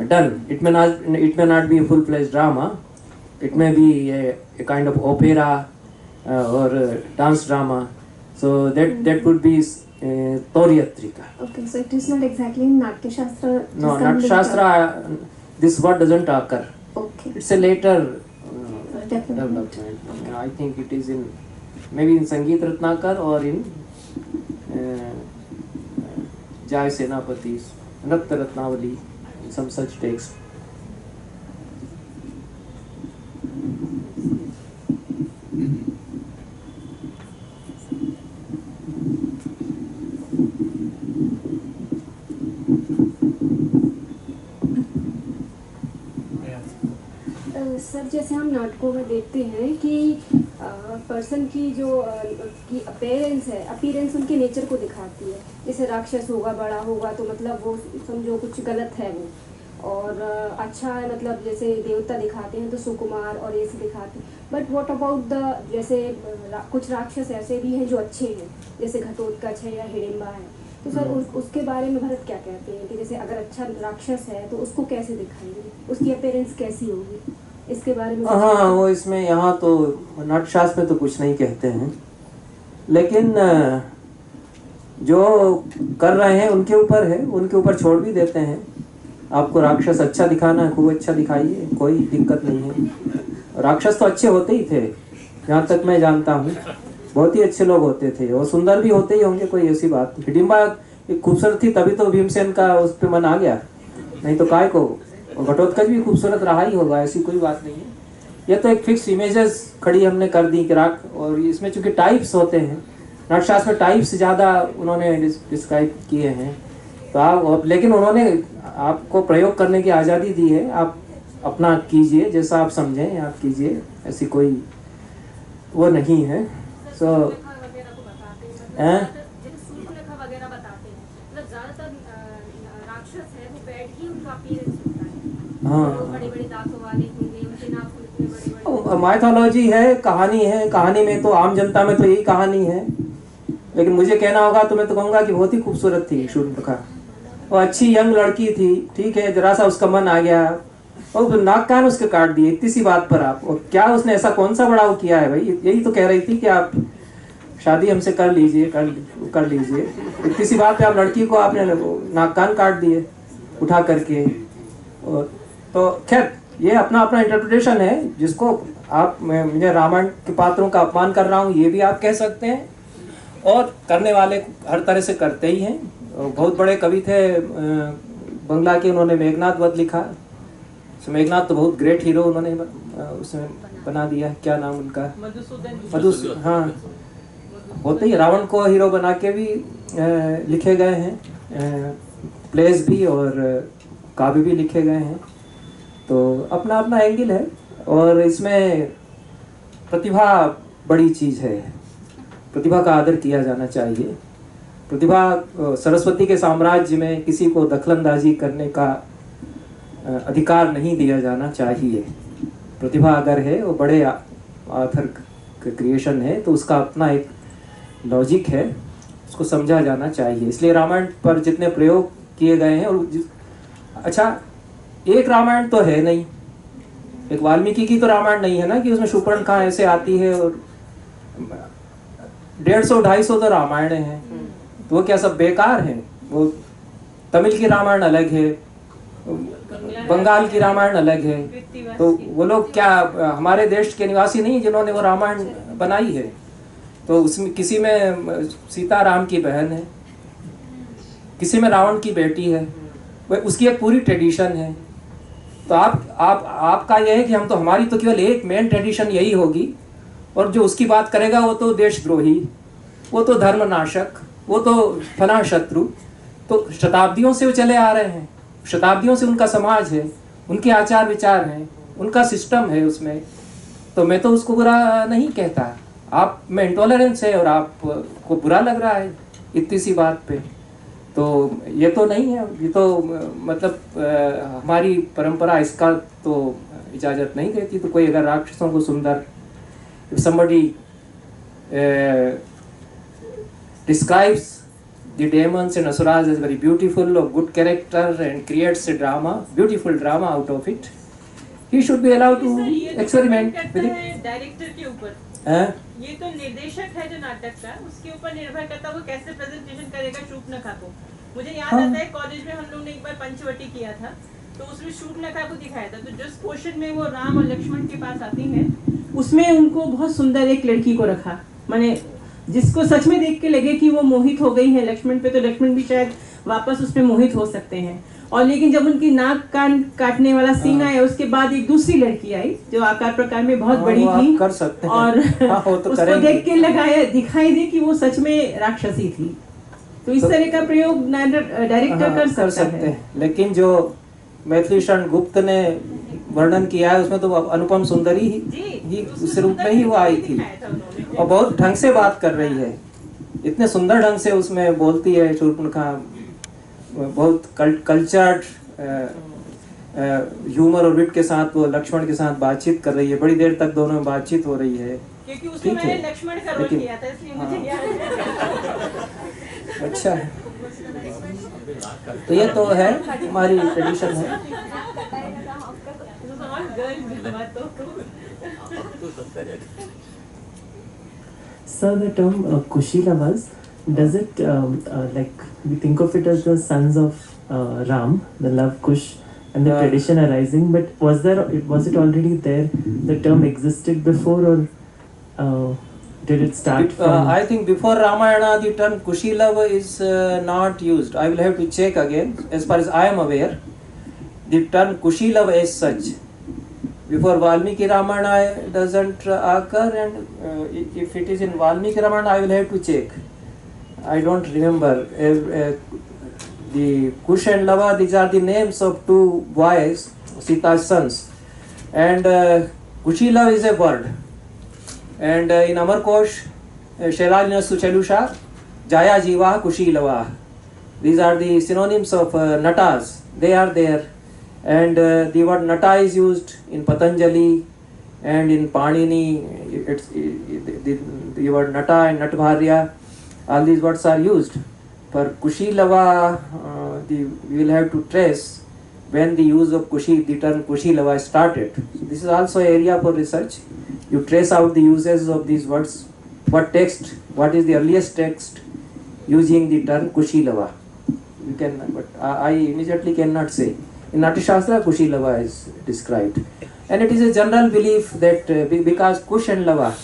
done, it may not be a full-fledged drama. It may be a kind of opera or a dance drama. So that would be Tauryatrika. Okay, so it is not exactly in Natya Shastra. No, Natya Shastra, this word doesn't occur. Okay. It's a later Development. development. I think it is in, maybe in Sangeet Ratnakar or in Jai Senapati's Nritya Ratnavali, some such text. Sir जैसे हम नाटकों में देखते हैं कि person की जो की अपीयरेंस उनके नेचर को दिखाती है। जैसे राक्षस होगा, बड़ा होगा, तो मतलब वो समझो कुछ गलत है वो, और अच्छा है मतलब जैसे देवता दिखाते हैं तो सुकुमार और ऐसे दिखाते हैं। बट व्हाट अबाउट द जैसे कुछ राक्षस ऐसे भी हैं जो अच्छे हैं, जैसे घटोत्कच है या हिडिंबा है, तो सर उसके बारे में भरत क्या कहते हैं कि जैसे अगर अच्छा राक्षस है तो उसको कैसे दिखाएंगे, उसकी अपीयरेंस कैसी होगी, इसके बारे में? हाँ, वो इसमें यहाँ तो नाट्यशास्त्र में तो कुछ नहीं कहते हैं, लेकिन जो कर रहे हैं उनके ऊपर है, उनके ऊपर छोड़ भी देते हैं। आपको राक्षस अच्छा दिखाना है, खूब अच्छा दिखाइए, कोई दिक्कत नहीं है। राक्षस तो अच्छे होते ही थे, जहाँ तक मैं जानता हूँ, बहुत ही अच्छे लोग होते थे, और सुंदर भी होते ही होंगे, कोई ऐसी बात नहीं। हिडिंबा एक खूबसूरत थी, तभी तो भीमसेन का उस पर मन आ गया, नहीं तो काय को। और घटोत्कच भी खूबसूरत रहा ही होगा, ऐसी कोई बात नहीं है। ये तो एक फिक्स इमेजेस खड़ी हमने कर दी कि राख, और इसमें चूंकि टाइप्स होते हैं, नाट्यशास्त्र में टाइप्स ज़्यादा उन्होंने डिस्क्राइब किए हैं, तो आप, लेकिन उन्होंने आपको प्रयोग करने की आज़ादी दी है, आप अपना कीजिए, जैसा आप समझें आप कीजिए, ऐसी कोई वो नहीं है। सो माइथोलॉजी है, कहानी है, कहानी में तो आम जनता में तो यही कहानी है, लेकिन मुझे कहना होगा तो मैं तो कहूँगा कि बहुत ही खूबसूरत थी शूर्पणखा। वो अच्छी यंग लड़की थी, ठीक है, जरा सा उसका मन आ गया और नाक कान उसके काट दिए, इतनी सी बात पर आप। और क्या उसने ऐसा कौन सा बड़ा वो किया है भाई, यही तो कह रही थी कि आप शादी हमसे कर लीजिए, कर लीजिए, इतनी सी बात पे आप लड़की को आपने नाक कान काट दिए उठा करके। और तो खैर ये अपना अपना इंटरप्रिटेशन है, जिसको आप, मैं रामायण के पात्रों का अपमान कर रहा हूँ ये भी आप कह सकते हैं, और करने वाले हर तरह से करते ही हैं। बहुत बड़े कवि थे बंगला के, उन्होंने मेघनाद वध लिखा। मेघनाद तो बहुत ग्रेट हीरो उन्होंने उसमें बना दिया, क्या नाम उनका, मधुसूदन, हाँ, होते ही रावण को हीरो बना के भी लिखे गए हैं, प्लेस भी और काव्य भी लिखे गए हैं। तो अपना अपना एंगल है, और इसमें प्रतिभा बड़ी चीज़ है, प्रतिभा का आदर किया जाना चाहिए। प्रतिभा, सरस्वती के साम्राज्य में किसी को दखलंदाजी करने का अधिकार नहीं दिया जाना चाहिए। प्रतिभा अगर है, वो बड़े आथर क्रिएशन है, तो उसका अपना एक लॉजिक है, उसको समझा जाना चाहिए। इसलिए रामायण पर जितने प्रयोग किए गए हैं, और अच्छा एक रामायण तो है नहीं, एक वाल्मीकि की तो रामायण नहीं है ना कि उसमें शूर्पणखा ऐसे आती है, और 150-250 तो रामायण हैं, तो वो क्या सब बेकार हैं? वो तमिल की रामायण अलग है, बंगाल की रामायण अलग है, तो वो लोग क्या हमारे देश के निवासी नहीं जिन्होंने वो रामायण बनाई है? तो उसमें किसी में सीता राम की बहन है, किसी में रावण की बेटी है, वह उसकी एक पूरी ट्रेडिशन है। तो आपका यह है कि हम तो, हमारी तो केवल एक मेन ट्रेडिशन यही होगी, और जो उसकी बात करेगा वो तो देशद्रोही, वो तो धर्मनाशक, वो तो फला शत्रु। तो शताब्दियों से वो चले आ रहे हैं, शताब्दियों से उनका समाज है, उनके आचार विचार हैं, उनका सिस्टम है उसमें, तो मैं तो उसको बुरा नहीं कहता। आप में इंटॉलरेंस है और आपको बुरा लग रहा है इतनी सी बात पे, तो ये तो नहीं है, ये तो मतलब हमारी परंपरा इसका तो इजाज़त नहीं देती। तो कोई अगर राक्षसों को सुंदर, if somebody describes the demons and asuras as very beautiful, of good character, and creates a drama, beautiful drama out of it, he should be allowed to experiment with it. Director के ऊपर, ये तो निर्देशक है जो नाटक का, उसके ऊपर निर्भर करता है वो कैसे प्रेजेंटेशन करेगा शूर्पणखा को। मुझे याद आता है कॉलेज में हम लोग ने एक बार पंचवटी किया था, तो उसमें शूर्पणखा को दिखाया था। तो जिस पोर्शन में वो राम और लक्ष्मण के पास आती है, उसमें उनको बहुत सुंदर एक लड़की को रखा, माने जिसको सच में देख के लगे कि वो मोहित हो गई है लक्ष्मण पे, तो लक्ष्मण भी शायद वापस उस पे मोहित हो सकते हैं। और लेकिन जब उनकी नाक कान काटने वाला सीन आया, उसके बाद एक दूसरी लड़की आई जो आकार प्रकार में बहुत बड़ी थी, कर सकते हैं। और तो उसको देख के लगाया, दिखाई दे कि वो सच में राक्षसी थी। तो इस तरह का प्रयोग डायरेक्टर कर सकते हैं। लेकिन जो मैथिली शरण गुप्त ने वर्णन किया है उसमें तो अनुपम सुंदरी ही उस रूप में ही वो आई थी और बहुत ढंग से बात कर रही है, इतने सुंदर ढंग से उसमें बोलती है शूर्पणखा, बहुत कल्चर्ड ह्यूमर और विट के साथ वो लक्ष्मण के साथ बातचीत कर रही है, बड़ी देर तक दोनों में बातचीत हो रही है। क्योंकि उसमें मैंने लक्ष्मण का रोल किया था इसलिए मुझे याद है। अच्छा है, तो ये तो है हमारी ट्रेडिशन है। Sir, the term Kushilavas, does it like we think of it as the sons of Ram, the love Kush, and the tradition arising? But was it already there? The term existed before, or did it start from? I think before Ramayana the term Kushilava is not used. I will have to check again. As far as I am aware, the term Kushilava as such before Valmiki Ramayana doesn't occur, and if it is in Valmiki Ramayana I will have to check. I don't remember. The Kush and Lava, these are the names of two boys, Sita's sons, and Kushilava is a word, and in Amarkosh Shailajna Suchalusha Jaya Jiva Kushilava, these are the synonyms of natas, they are there. And the word nata is used in Patanjali and in Panini. It's the word nata and natbharya, all these words are used. For Kushilava, we will have to trace when the use of the term Kushilava started. So this is also an area for research. You trace out the uses of these words. What is the earliest text using the term Kushilava? You can, but I immediately cannot say. In Natyashastra, Kushilava is described. And it is a general belief that because Kush and Lava.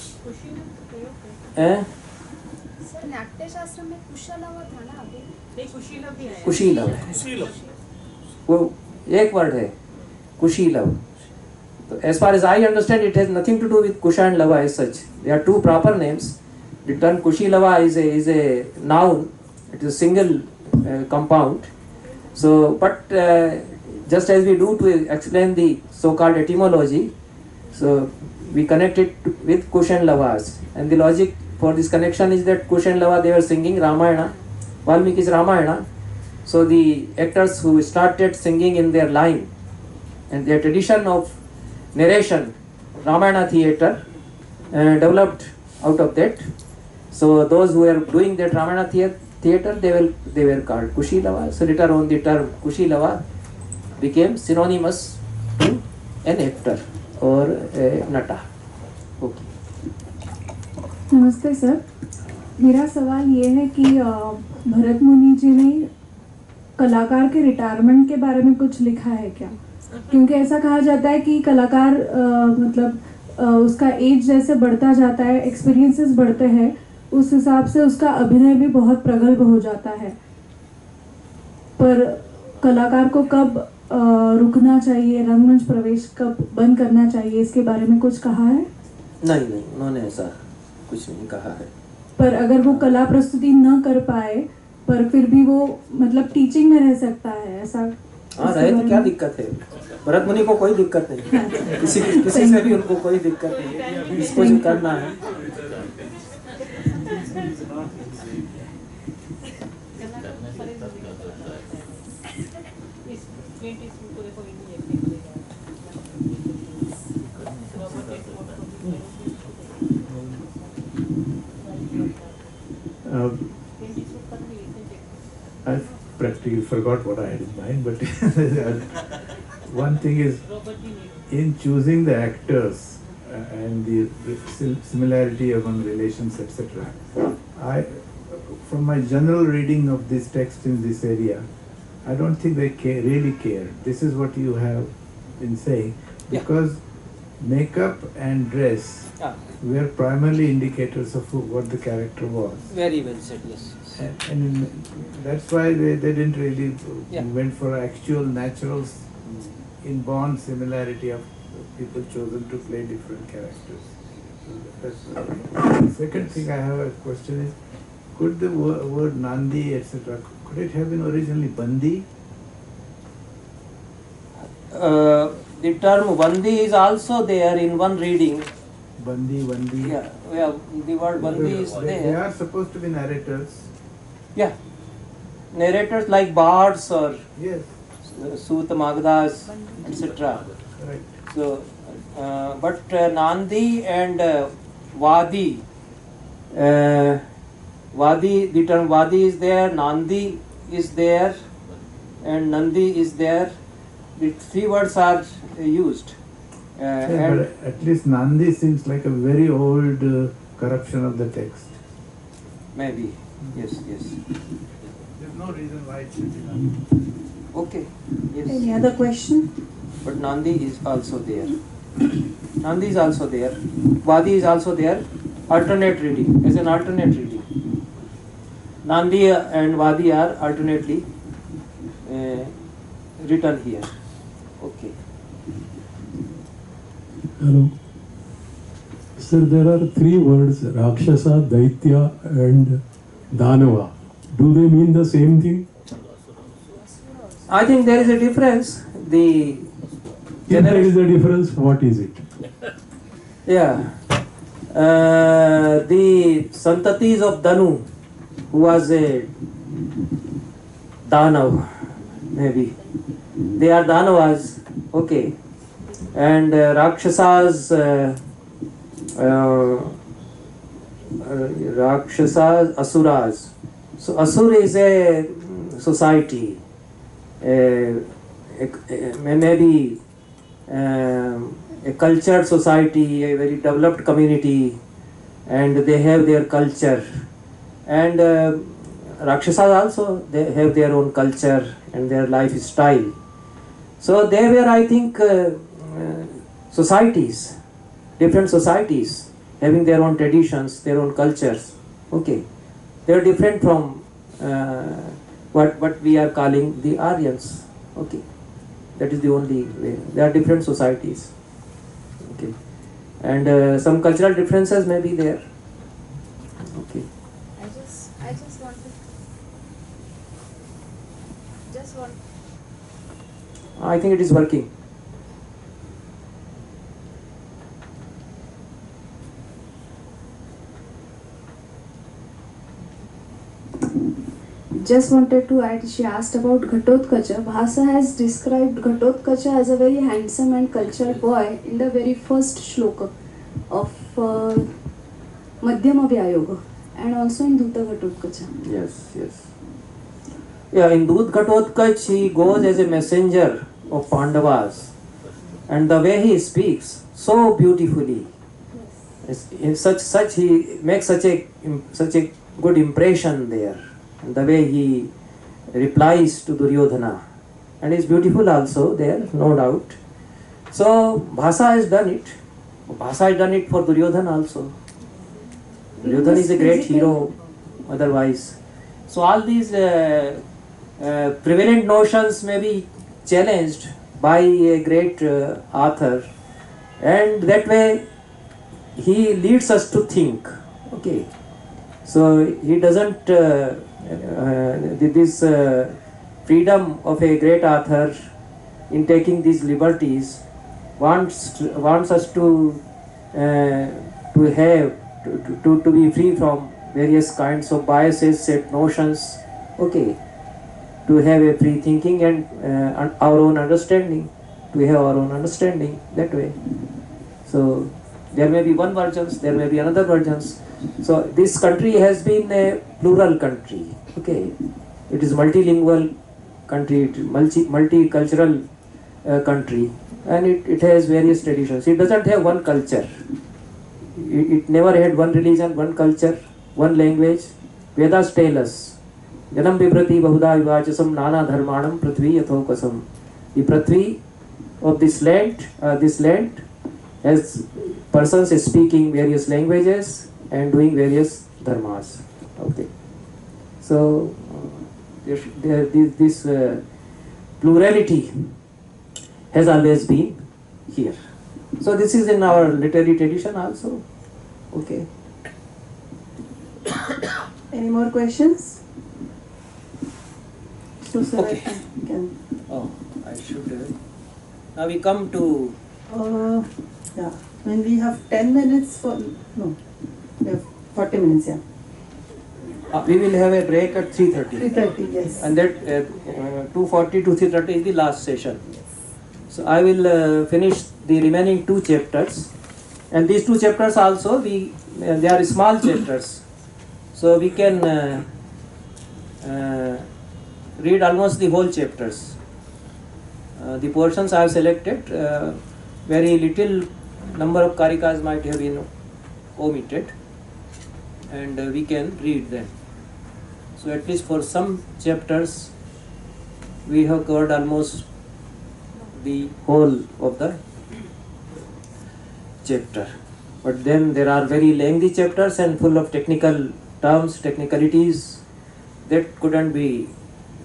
Natyashastra में कुशलव था ना अभी? नहीं, कुशीलव भी है। कुशीलव वो एक word है, कुशीलव. So as far as I understand, it has nothing to do with Kusha and Lava as such. They are two proper names. The term Kushilava is a noun. It is a single compound. So, but just as we do to explain the so-called etymology, so we connect it with Kush and Lavas, and the logic for this connection is that Kush and Lava, they were singing Ramayana, Valmiki's Ramayana. So the actors who started singing in their line and their tradition of narration, Ramayana theatre, developed out of that. So those who were doing that Ramayana theatre, they were called Kushilava. So later on the term Kushilava became synonymous to an actor or a nata. Okay. नमस्ते sir, मेरा सवाल ये है कि भरत मुनि जी ने कलाकार के रिटायरमेंट के बारे में कुछ लिखा है क्या? क्योंकि ऐसा कहा जाता है कि कलाकार उसका एज जैसे बढ़ता जाता है, एक्सपीरियंसेस बढ़ते हैं, उस हिसाब से उसका अभिनय भी बहुत प्रगल्भ हो जाता है. पर कलाकार को कब रुकना चाहिए, रंगमंच प्रवेश कब बंद करना चाहिए, इसके बारे में कुछ कहा है? नहीं, उन्होंने ऐसा कुछ नहीं कहा है. पर अगर वो कला प्रस्तुति न कर पाए पर फिर भी वो मतलब टीचिंग में रह सकता है, ऐसा? हाँ, रहे तो क्या दिक्कत है? भरत मुनि को कोई दिक्कत नहीं, किसी से भी उनको कोई दिक्कत नहीं, इसको जो करना है. I practically forgot what I had in mind, but one thing is, in choosing the actors and the similarity among relations, etc., from my general reading of this text in this area, I don't think they really care. This is what you have been saying, because makeup and dress were primarily indicators of what the character was. Very well said, yes. And that's why they didn't really went for actual natural inborn similarity of people chosen to play different characters. So that's second thing I have a question is, could the word Nandi, etc., could it have been originally Bandi? the term Bandi is also there in one reading. Bandi, Bandi. Yeah, the word Bandi is They there. are supposed to be narrators. Yeah, narrators like bards or Yes. Sut Magdas, etc. Right. So, but Nandi and Vadi, Vadi, the term Vadi is there, Nandi is there, and Nandi is there. The three words are used. And But at least Nandi seems like a very old corruption of the text. maybe, yes. There's no reason why it should be Nandi. Okay, yes. Any other question? But Nandi is also there. Nandi is also there. Vadi is also there. Alternate reading, as an alternate reading. Nandi and Vadi are alternately written here. Okay. Hello. Sir, there are three words, Rakshasa, Daitya and Danava. Do they mean the same thing? I think there is a difference. If there is a difference, what is it? Yeah. The Santatis of Danu, who was a Danav, maybe. They are Danavas, okay. And Rakshasas, Rakshasas, Asuras. So Asur is a society, maybe a cultured society, a very developed community, and they have their culture. And Rakshasas also, they have their own culture and their lifestyle. So they were, I think, societies, different societies, having their own traditions, their own cultures. Okay, they are different from what we are calling the Aryans. Okay, that is the only way. They are different societies. Okay, and some cultural differences may be there. Okay. I just want. I think it is working. Just wanted to add, she asked about Ghatotkacha. Bhasa has described Ghatotkacha as a very handsome and cultured boy in the very first shloka of Madhyama Vyayoga and also in Dhuta Ghatotkacha. Yes. Yeah, in Dut Ghatotkacha he goes as a messenger of Pandavas, and the way he speaks so beautifully, in such he makes such a good impression there. And the way he replies to Duryodhana, and is beautiful also there, no doubt. So Bhasa has done it. Bhasa has done it for Duryodhana also. Duryodhana is a great hero otherwise. So all these prevalent notions may be challenged by a great author, and that way he leads us to think. Okay, so he doesn't this freedom of a great author in taking these liberties wants us to be free from various kinds of biases, set notions. Okay, to have a free thinking and our own understanding, to have our own understanding that way. So there may be one versions, there may be another versions. So this country has been a plural country. Okay, it is multilingual country, it is multicultural country, and it has various traditions. It doesn't have one culture. It never had one religion, one culture, one language. Vedas tell us, Janam Bibrati Bahuda Vivachasam Nana Dharmanam Prithvi Yathokasam. The Prithvi of this land has persons speaking various languages and doing various dharmas. Okay. So this plurality has always been here. So this is in our literary tradition also. Okay. Any more questions? So sir, Okay. I can. Oh, I should. Now we come to Yeah, when we have 10 minutes for, no, we have 40 minutes, yeah. we will have a break at 3:30. 3:30, yes. And that 2:40 to 3:30 is the last session. So I will finish the remaining 2 chapters, and these 2 chapters also they are small chapters, so we can read almost the whole chapters. The portions I have selected, very little number of karikas might have been omitted, and we can read them. So at least for some chapters we have covered almost the whole of the chapter. But then there are very lengthy chapters and full of technical terms, technicalities that couldn't be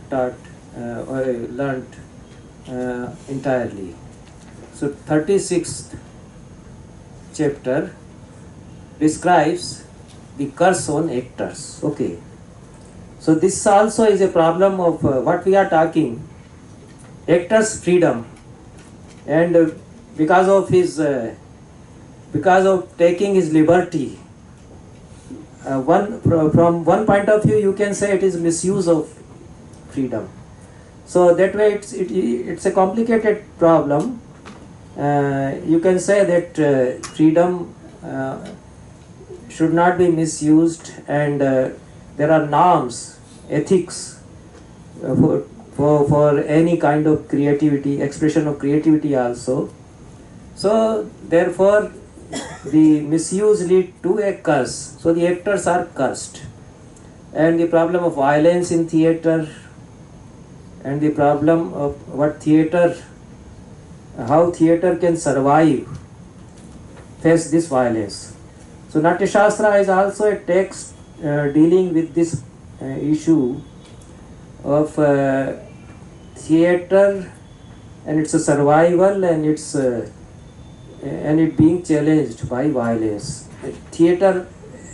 taught or learnt entirely. So 36th chapter describes the curse on actors. Okay. So this also is a problem of what we are talking, actor's freedom, and because of taking his liberty, from one point of view you can say it is misuse of freedom. So that way it's a complicated problem. You can say that freedom should not be misused, and there are norms, ethics for any kind of creativity, expression of creativity also. So therefore the misuse lead to a curse. So the actors are cursed, and the problem of violence in theatre, and the problem of how theatre can survive, face this violence. So Natya Shastra is also a text dealing with this issue of theatre and its survival and it being challenged by violence. Theatre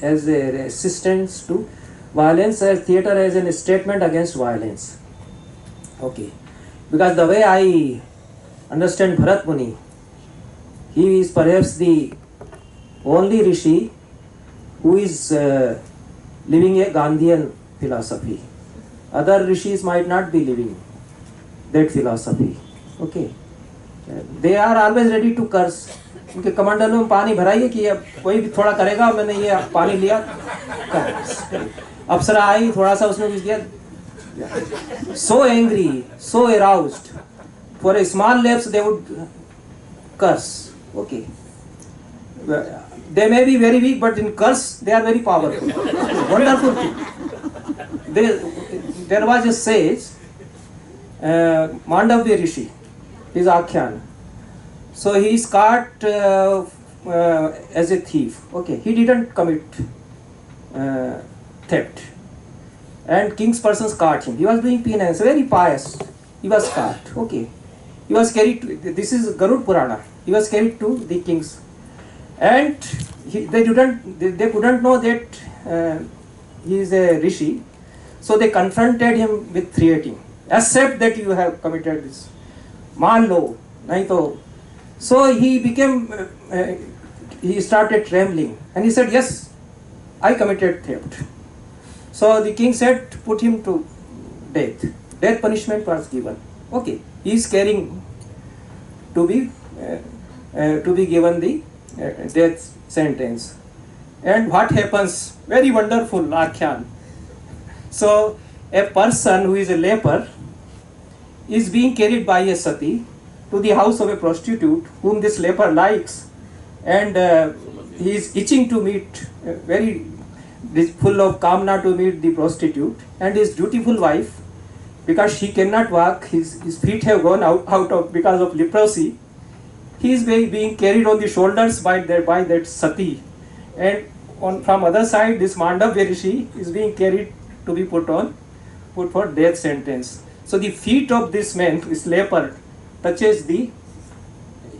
as a resistance to violence, as theatre as a statement against violence. Okay, because the way I understand Bharat Muni, he is perhaps the only rishi who is living a Gandhian philosophy. Other rishis might not be living that philosophy. Okay, they are always ready to curse. उनके कमंडलों में पानी भराइए कि अब कोई भी थोड़ा करेगा, मैंने ये पानी लिया, अप्सरा आई थोड़ा सा उसने कुछ दिया. So angry, so aroused. For a small lapse they would curse. Okay, they may be very weak, but in curse they are very powerful. Wonderful thing. There was a sage, Mandavya Rishi, his Akhyan. So he is caught as a thief. Okay, he didn't commit theft, and king's persons caught him. He was doing penance, very pious. He was caught. Okay, he was carried to, this is Garud Purana. He was carried to the king's, and they couldn't know that he is a rishi. So they confronted him with threatening. Accept that you have committed this. मान लो, नहीं तो. So he became, he started trembling, and he said, yes, I committed theft. So the king said, put him to death. Death punishment was given. Okay, he is carrying to be given the death sentence. And what happens? Very wonderful Akhyan. So a person who is a leper is being carried by a sati to the house of a prostitute whom this leper likes, and he is itching to meet, very full of kamna to meet the prostitute, and his dutiful wife, because she cannot walk, his feet have gone out of because of leprosy. He is being carried on the shoulders by that sati, and from other side this Mandavya Rishi is being carried to be put for death sentence. So the feet of this man, this leper, touches the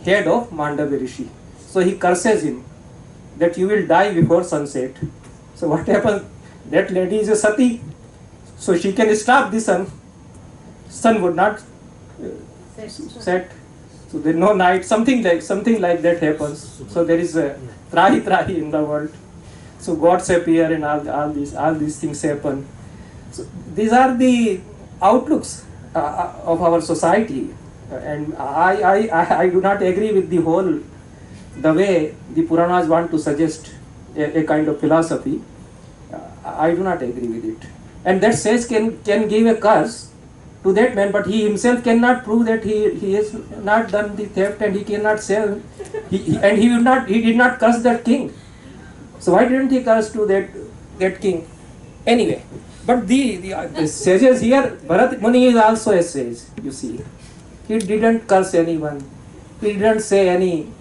head of Mandavya Rishi. So he curses him that you will die before sunset. So what happens? That lady is a sati, so she can stop the sun. Sun would not set. So there no night, something like that happens. So there is a trahi in the world. So gods appear and all these things happen. So these are the outlooks of our society, and I do not agree with the way the Puranas want to suggest a kind of philosophy. I do not agree with it. And that sage can give a curse to that man, but he himself cannot prove that he has not done the theft, and he cannot sell. He did not curse that king. So why didn't he curse to that king? Anyway, but the sages here, Bharat Muni is also a sage, you see. He didn't curse anyone. He didn't say any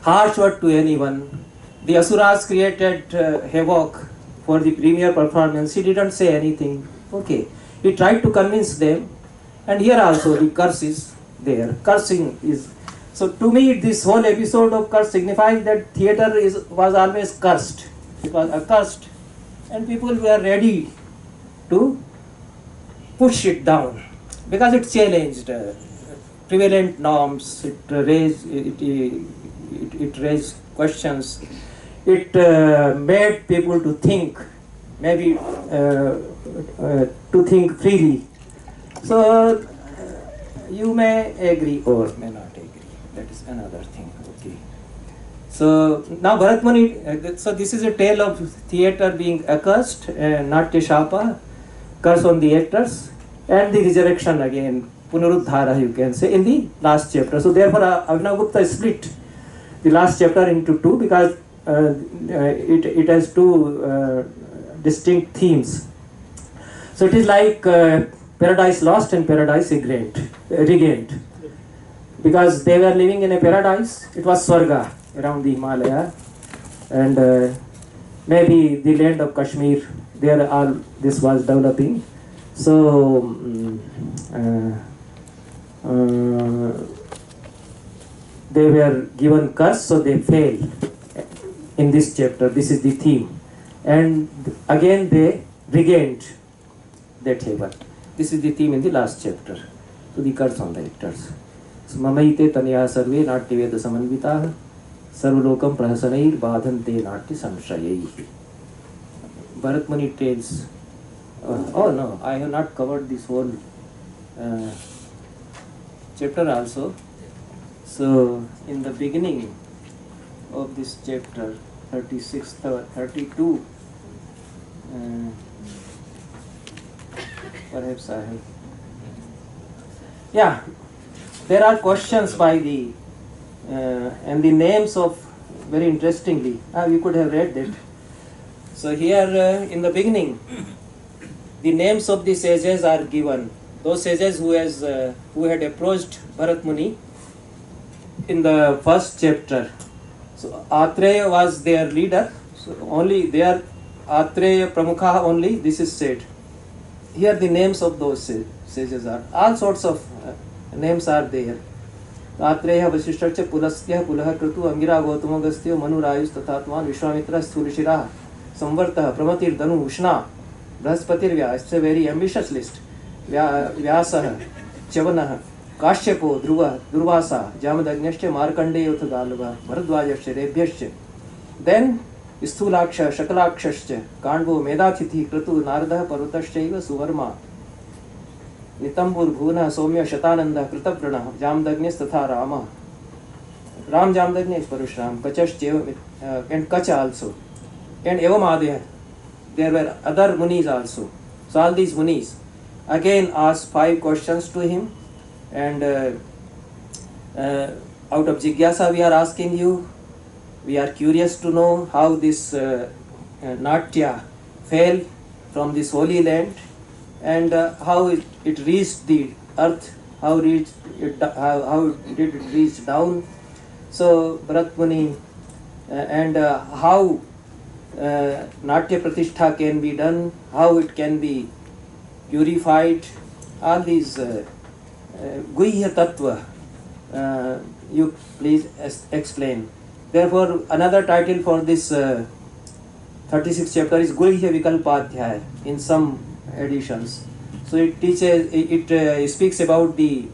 harsh word to anyone. The Asuras created havoc for the premier performance. He didn't say anything. Okay. He tried to convince them, and here also the curse is there. Cursing is. So to me, this whole episode of curse signifies that theatre was always cursed. It was accursed, and people were ready to push it down because it challenged prevalent norms. It raised questions. It made people to think, maybe to think freely. So you may agree or may not agree. That is another thing. Okay. So now Bharat Muni, so this is a tale of theatre being accursed, Natya Shapa, curse on the actors, and the resurrection again, Punaruddhara you can say, in the last chapter. So therefore Abhinavgupta split the last chapter into two because it has two distinct themes. So it is like Paradise Lost and Paradise Regained. Because they were living in a paradise, it was Swarga around the Himalaya, and maybe the land of Kashmir, there all this was developing. So they were given curse, so they failed in this chapter. This is the theme, and again they regained that heaven. This is the theme in the last chapter. So the curse on the actors. ममैते Tanaya सर्वे नाट्यवेद समन्विताः सर्वलोकं प्रहसनैर् बाधन्ते नाट्य संशयैः. Bharat Muni tells, oh no, I have not covered this whole chapter also. So in the beginning of this chapter 36, 32, perhaps I have, yeah, there are questions by the and the names of, very interestingly, we could have read that. So here in the beginning, the names of the sages are given. Those sages who had approached Bharat Muni in the first chapter. So Atreya was their leader. So only their Atreya Pramukha only. This is said. Here the names of those sages are, all sorts of names are there. Atreya Vasishtacha Pulasya Pulaha Kratu Angira Gautamagastya Manurayus Tathatman Vishwamitra Stulishira Samvarta Pramatir Danu Ushna Brahaspatir Vyas. It's a very ambitious list. Vyasah Chavanaha Kashyapo Dhruva Durvasa Jamadagnyascha Markandeya Uthadalava Bharadvajascha Rebhyascha. Then Sthulaksha Shakalakshascha Kandvo Medathiti Kratu Narada Parvatashchaiva Suvarma Nitambur Bhuna Somya Shatananda Kritaprana Jamdagnis Tatha Rama. Ram Jamdagni is Parashram, Kachash and Kacha also. And Evamadya. There were other Munis also. So all these Munis again asked 5 questions to him, and out of Jigyasa we are asking you. We are curious to know how this Natya fell from this holy land, and how it reached the earth, how did it reach down. So Bharat Muni and how Natya Pratishtha can be done, how it can be purified, all these Guhya Tattva, you please explain. Therefore, another title for this 36th chapter is Guhya Vikalpadhyaya in some editions. So it teaches, it speaks about the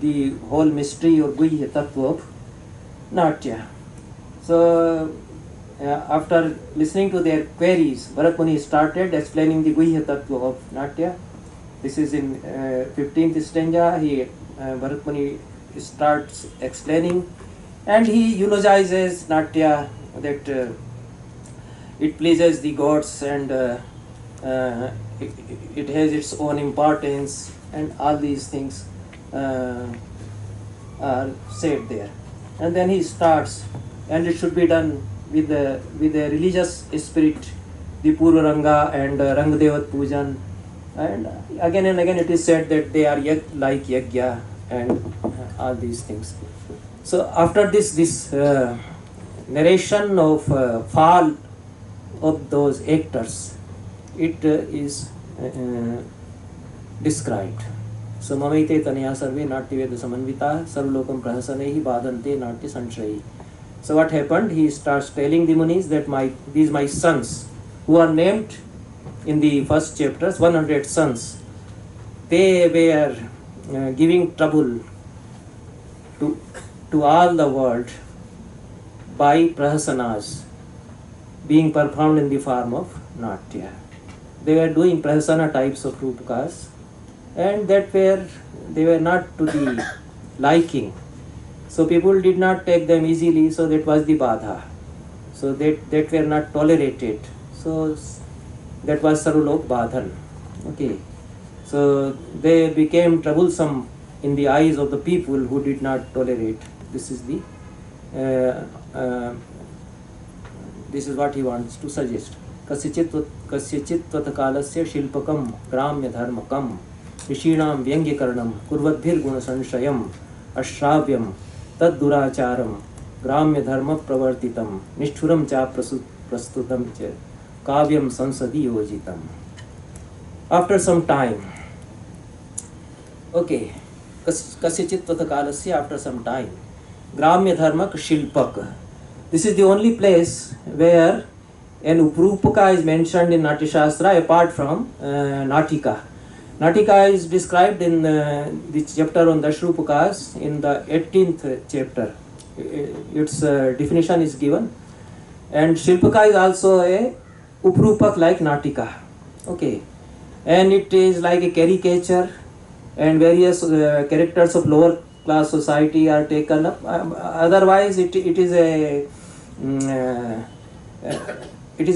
the whole mystery or Guhya Tattva of Natya. So after listening to their queries, Bharat Muni started explaining the Guhya Tattva of Natya. This is in 15th stanza. Bharat Muni starts explaining, and he eulogizes Natya, that it pleases the gods, and it has its own importance, and all these things are said there. And then he starts, and it should be done with a religious spirit, the Purva Ranga and Rangdevat Pujan, and again it is said that they are like Yagya and all these things. So after this narration of fall of those actors, it is described. So mamaite tanya sarve natyaveda samanvita sarvlokam prahasanehi badante natya sanchayi. So what happened? He starts telling the munis that these my sons, who are named in the first chapters, 100 sons, they were giving trouble to all the world by prahasanas being performed in the form of natya. They were doing prahasana types of rupakas, and they were not to the liking. So people did not take them easily, so that was the badha. So that were not tolerated. So that was sarulok badhan. Okay. So they became troublesome in the eyes of the people who did not tolerate. This is what he wants to suggest. Kasyachit vatakalasya shilpakam gramya dharmakam rishinam vyangyakaranam kurvadbhir guna sanshayam ashravyam tad duracharam gramya dharma pravartitam nishturam cha prastutam cha kavyam sansadi yojitam. After some time, okay, kasyachit vatakalasya, after some time, gramya dharmak shilpak. This is the only place where an uprupaka is mentioned in Natya Shastra apart from Natika. Natika is described in the chapter on Dashrupakas in the 18th chapter. Its definition is given. And Shilpaka is also a uprupak like Natika. Okay. And it is like a caricature, and various characters of lower class society are taken up. Otherwise, it is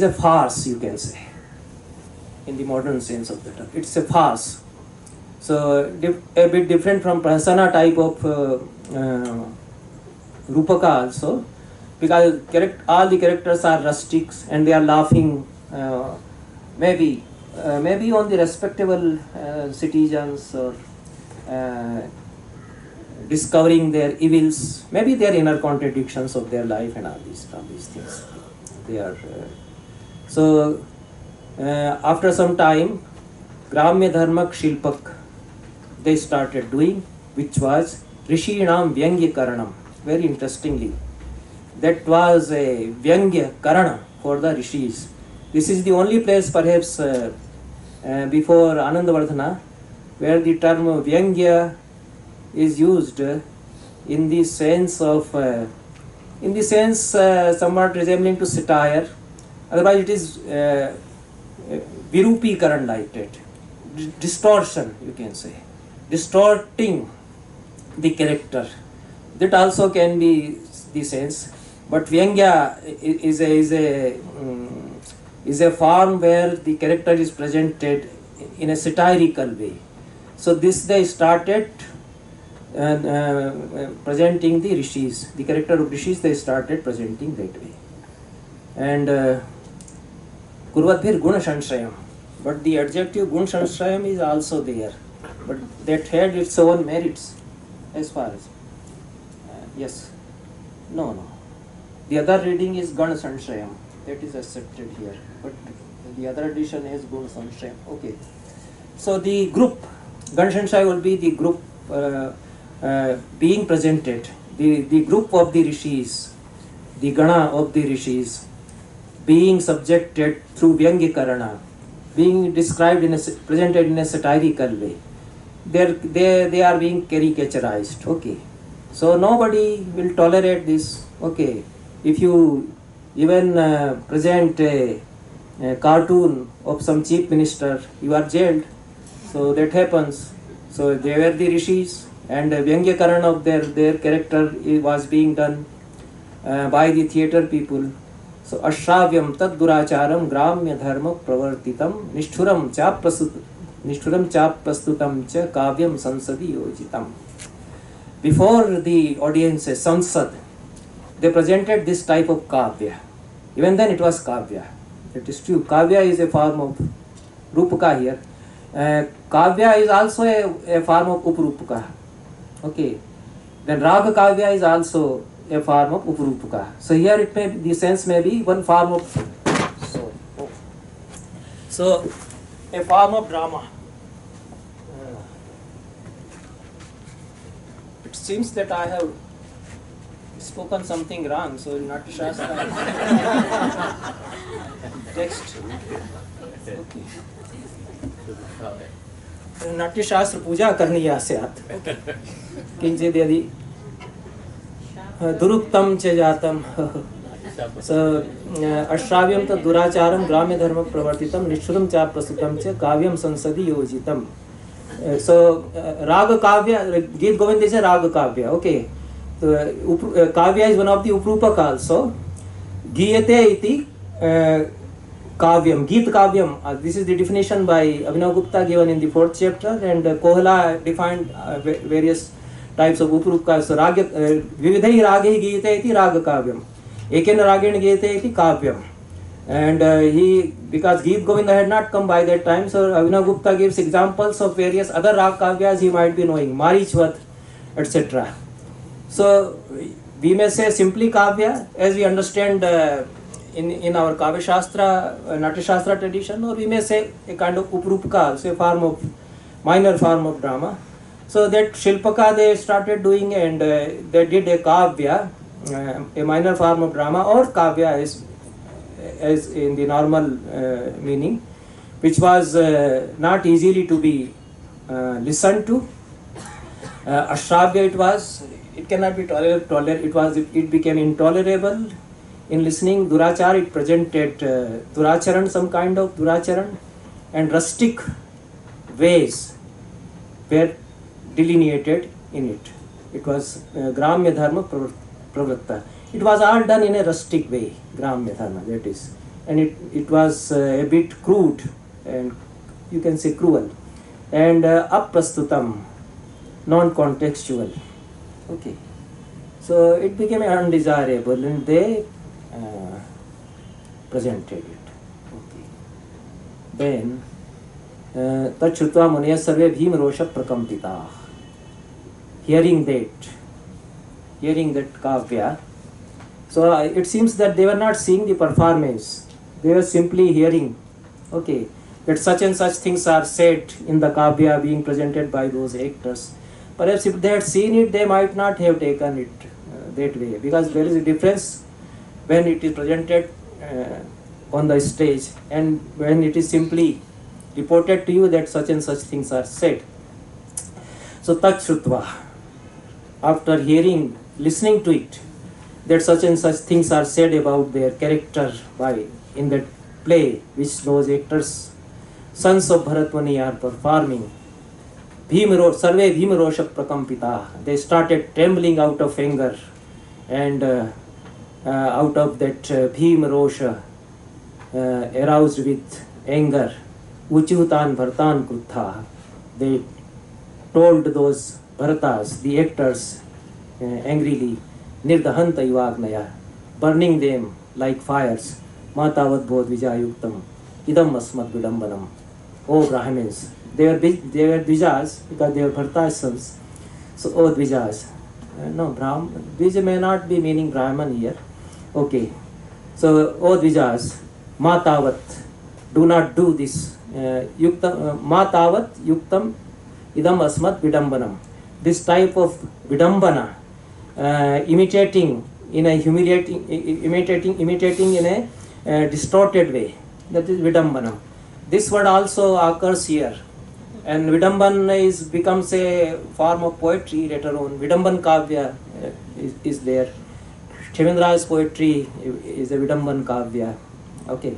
a farce, you can say, in the modern sense of the term. It's a farce. So a bit different from prasana type of rupaka also, because all the characters are rustics and they are laughing, maybe on the respectable citizens, or discovering their evils, maybe their inner contradictions of their life, and all these things. They are so after some time, Gramya Dharmak Shilpak they started doing, which was Rishinam Vyangya Karanam. Very interestingly, that was a Vyangya Karana for the Rishis. This is the only place perhaps before Anandavardhana where the term Vyangya is used in the sense of somewhat resembling to satire. Otherwise it is Virupikaran like that, distortion, you can say, distorting the character. That also can be the sense. But Vyangya is a form where the character is presented in a satirical way. So this they started presenting the rishis, the character of rishis they started presenting that way. And Kurvadbhir Guna Sanshayam, but the adjective Gun Sanshayam is also there, but that had its own merits as far as yes, no. The other reading is Gan Sanshayam, that is accepted here, but the other edition is Gun Sanshayam. Okay, so the group Gan Sanshayam will be the group being presented, the group of the rishis, the Gana of the rishis, being subjected through Vyangya Karana, being described presented in a satirical way. they are being caricaturized. Okay, so nobody will tolerate this. Okay, if you even present a cartoon of some chief minister, you are jailed. So that happens. So they were the rishis, and Vyangyakaran of their character was being done by the theatre people. So ashravyam tad duracharam gramya dharma pravartitam nishthuram cha prastutam cha kavyam sansadi yojitam. Before the audiences, Sansad, they presented this type of kavya. Even then it was kavya. It is true. Kavya is a form of rupaka here. Kavya is also a form of uprupaka. Okay. Then raga kavya is also a form of uprupaka. So here it may the sense may be one form of so a form of drama. It seems that I have spoken something wrong, so Natya Shastra text. Okay. नाट्य शास्त्र पूजा करनी है आस्यात् किंचित यदि दुरुक्तम च जातम अश्राव्यम तद दुराचारम ग्राम्य धर्म प्रवर्तितम निष्ठुरम च प्रस्तुतम च काव्यम संसदि योजितम. So राग काव्य, गीत गोविंद is a राग काव्य. Okay, kavya is one of the uprupaka also. Giyate iti kavyam, Geet kavyam. This is the definition by Abhinav Gupta given in the 4th chapter, and Kohala defined various types of uprupa. So vividhai raghi giyate iti raga kavyam, ekena ragena giyate iti kavyam. And because Geet Govinda had not come by that time, so Abhinav Gupta gives examples of various other rag kavyas he might be knowing, Marichvat, etc. So we may say simply kavya as we understand in our Kavya Shastra, Natya Shastra tradition, or we may say a kind of uprupaka, say form of minor form of drama. So that Shilpaka they started doing, and they did a kavya, a minor form of drama, or kavya as in the normal meaning, which was not easily to be listened to. Ashravya it cannot be tolerated. It became intolerable in listening. Durachar, it presented duracharan, some kind of duracharan, and rustic ways were delineated in it. It was gramya dharma pravritta. It was all done in a rustic way, gramya dharma, that is, and it was a bit crude, and you can say cruel, and aprastutam, non-contextual. Okay, so it became undesirable, and they presented it. Okay, then tachutva munaya sarve bhim rosha prakampita. Hearing that kavya, so it seems that they were not seeing the performance, they were simply hearing, okay, that such and such things are said in the kavya being presented by those actors. Perhaps if they had seen it, they might not have taken it that way, because there is a difference when it is presented on the stage and when it is simply reported to you that such and such things are said. So tat shrutva, after listening to it, that such and such things are said about their character in that play which those actors, sons of Bharatmuni, are performing. Sarve Bhimarosha Prakampita. They started trembling out of anger, and out of that Bhimarosha, aroused with anger, Uchutan Bharatan Krutha. They told those Bharatas, the actors, angrily, Nirdahanta Yuvagnaya, burning them like fires, Matavad Bodh Vijayuktam, Idam Asmat Vidambanam. O Brahmins, they were Dvijas because they were Bharata's sons. So, O Dvijas. No, Dvija may not be meaning Brahman here. Okay. So, O Dvijas, Matavat, do not do this. Matavat Yuktam Idam Asmat Vidambanam. This type of Vidambana, imitating in a imitating in a distorted way, that is Vidambanam. This word also occurs here, And Vidamban becomes a form of poetry later on. Vidamban Kavya is there. Kshemendra's poetry is a Vidamban Kavya. Okay.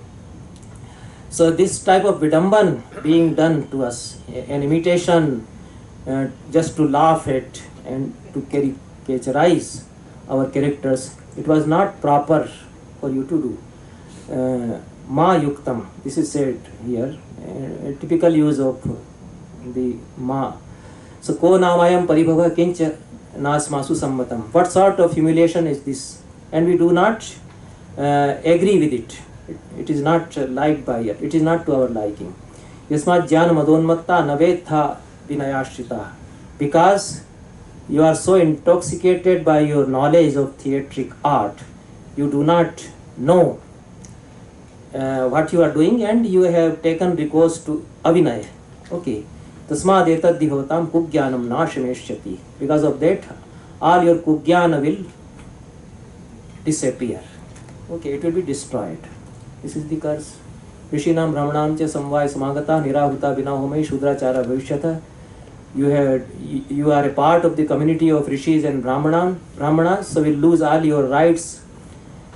So this type of Vidamban being done to us, an imitation just to laugh at and to caricaturize our characters, it was not proper for you to do. Ma yuktam, this is said here, a typical use of the ma. So ko namayam paribhava kincha nasmasu sammatam. What sort of humiliation is this? And we do not agree with it. It is not liked by us. It is not to our liking. Yasmat jnana madonmatta navetha vinayashrita. Because you are so intoxicated by your knowledge of theatric art, you do not know what you are doing, and you have taken recourse to avinay. Okay. Tasmad etad dihotam kugyanam nashameshyati. Because of that, all your kugyana will disappear. Okay, it will be destroyed. This is the curse. Rishinam brahmanam cha samvaya samagata nirahuta vinahomai shudrachara bhavishyata. You are a part of the community of rishis and brahmanas, so will lose all your rights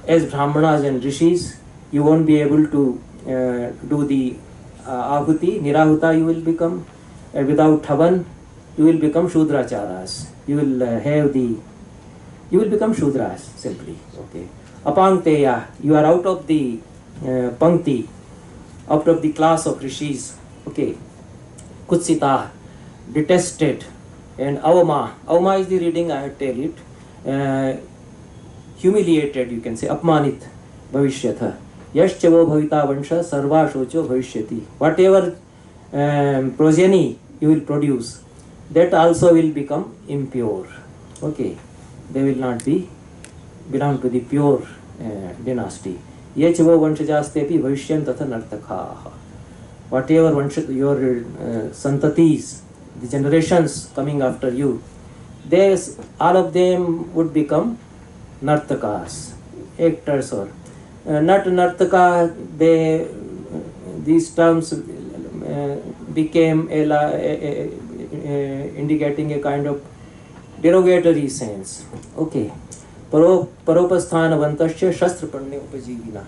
as brahmanas and rishis. You won't be able to do the ahuti. Nirahuta you will become. Without havan, you will become shudracharas. You will become shudras simply. Okay. Apangteya, you are out of the pankti, out of the class of rishis. Okay. Kutsita, detested. And avama is the reading I had tell it. Humiliated, you can say. Apmanit bhavishyatha. Yaschavo bhavita vansha sarva shocho bhavishyati. Whatever progeny you will produce, that also will become impure. Okay. They will not belong to the pure dynasty. Ye chavo vanshajastepi bhavishyan tatha nartakha. Whatever your santatis, the generations coming after you, all of them would become nartakas, actors or not nartaka. These terms became indicating a kind of derogatory sense. Okay. Paropasthanavantasya shastrapanya upajivina.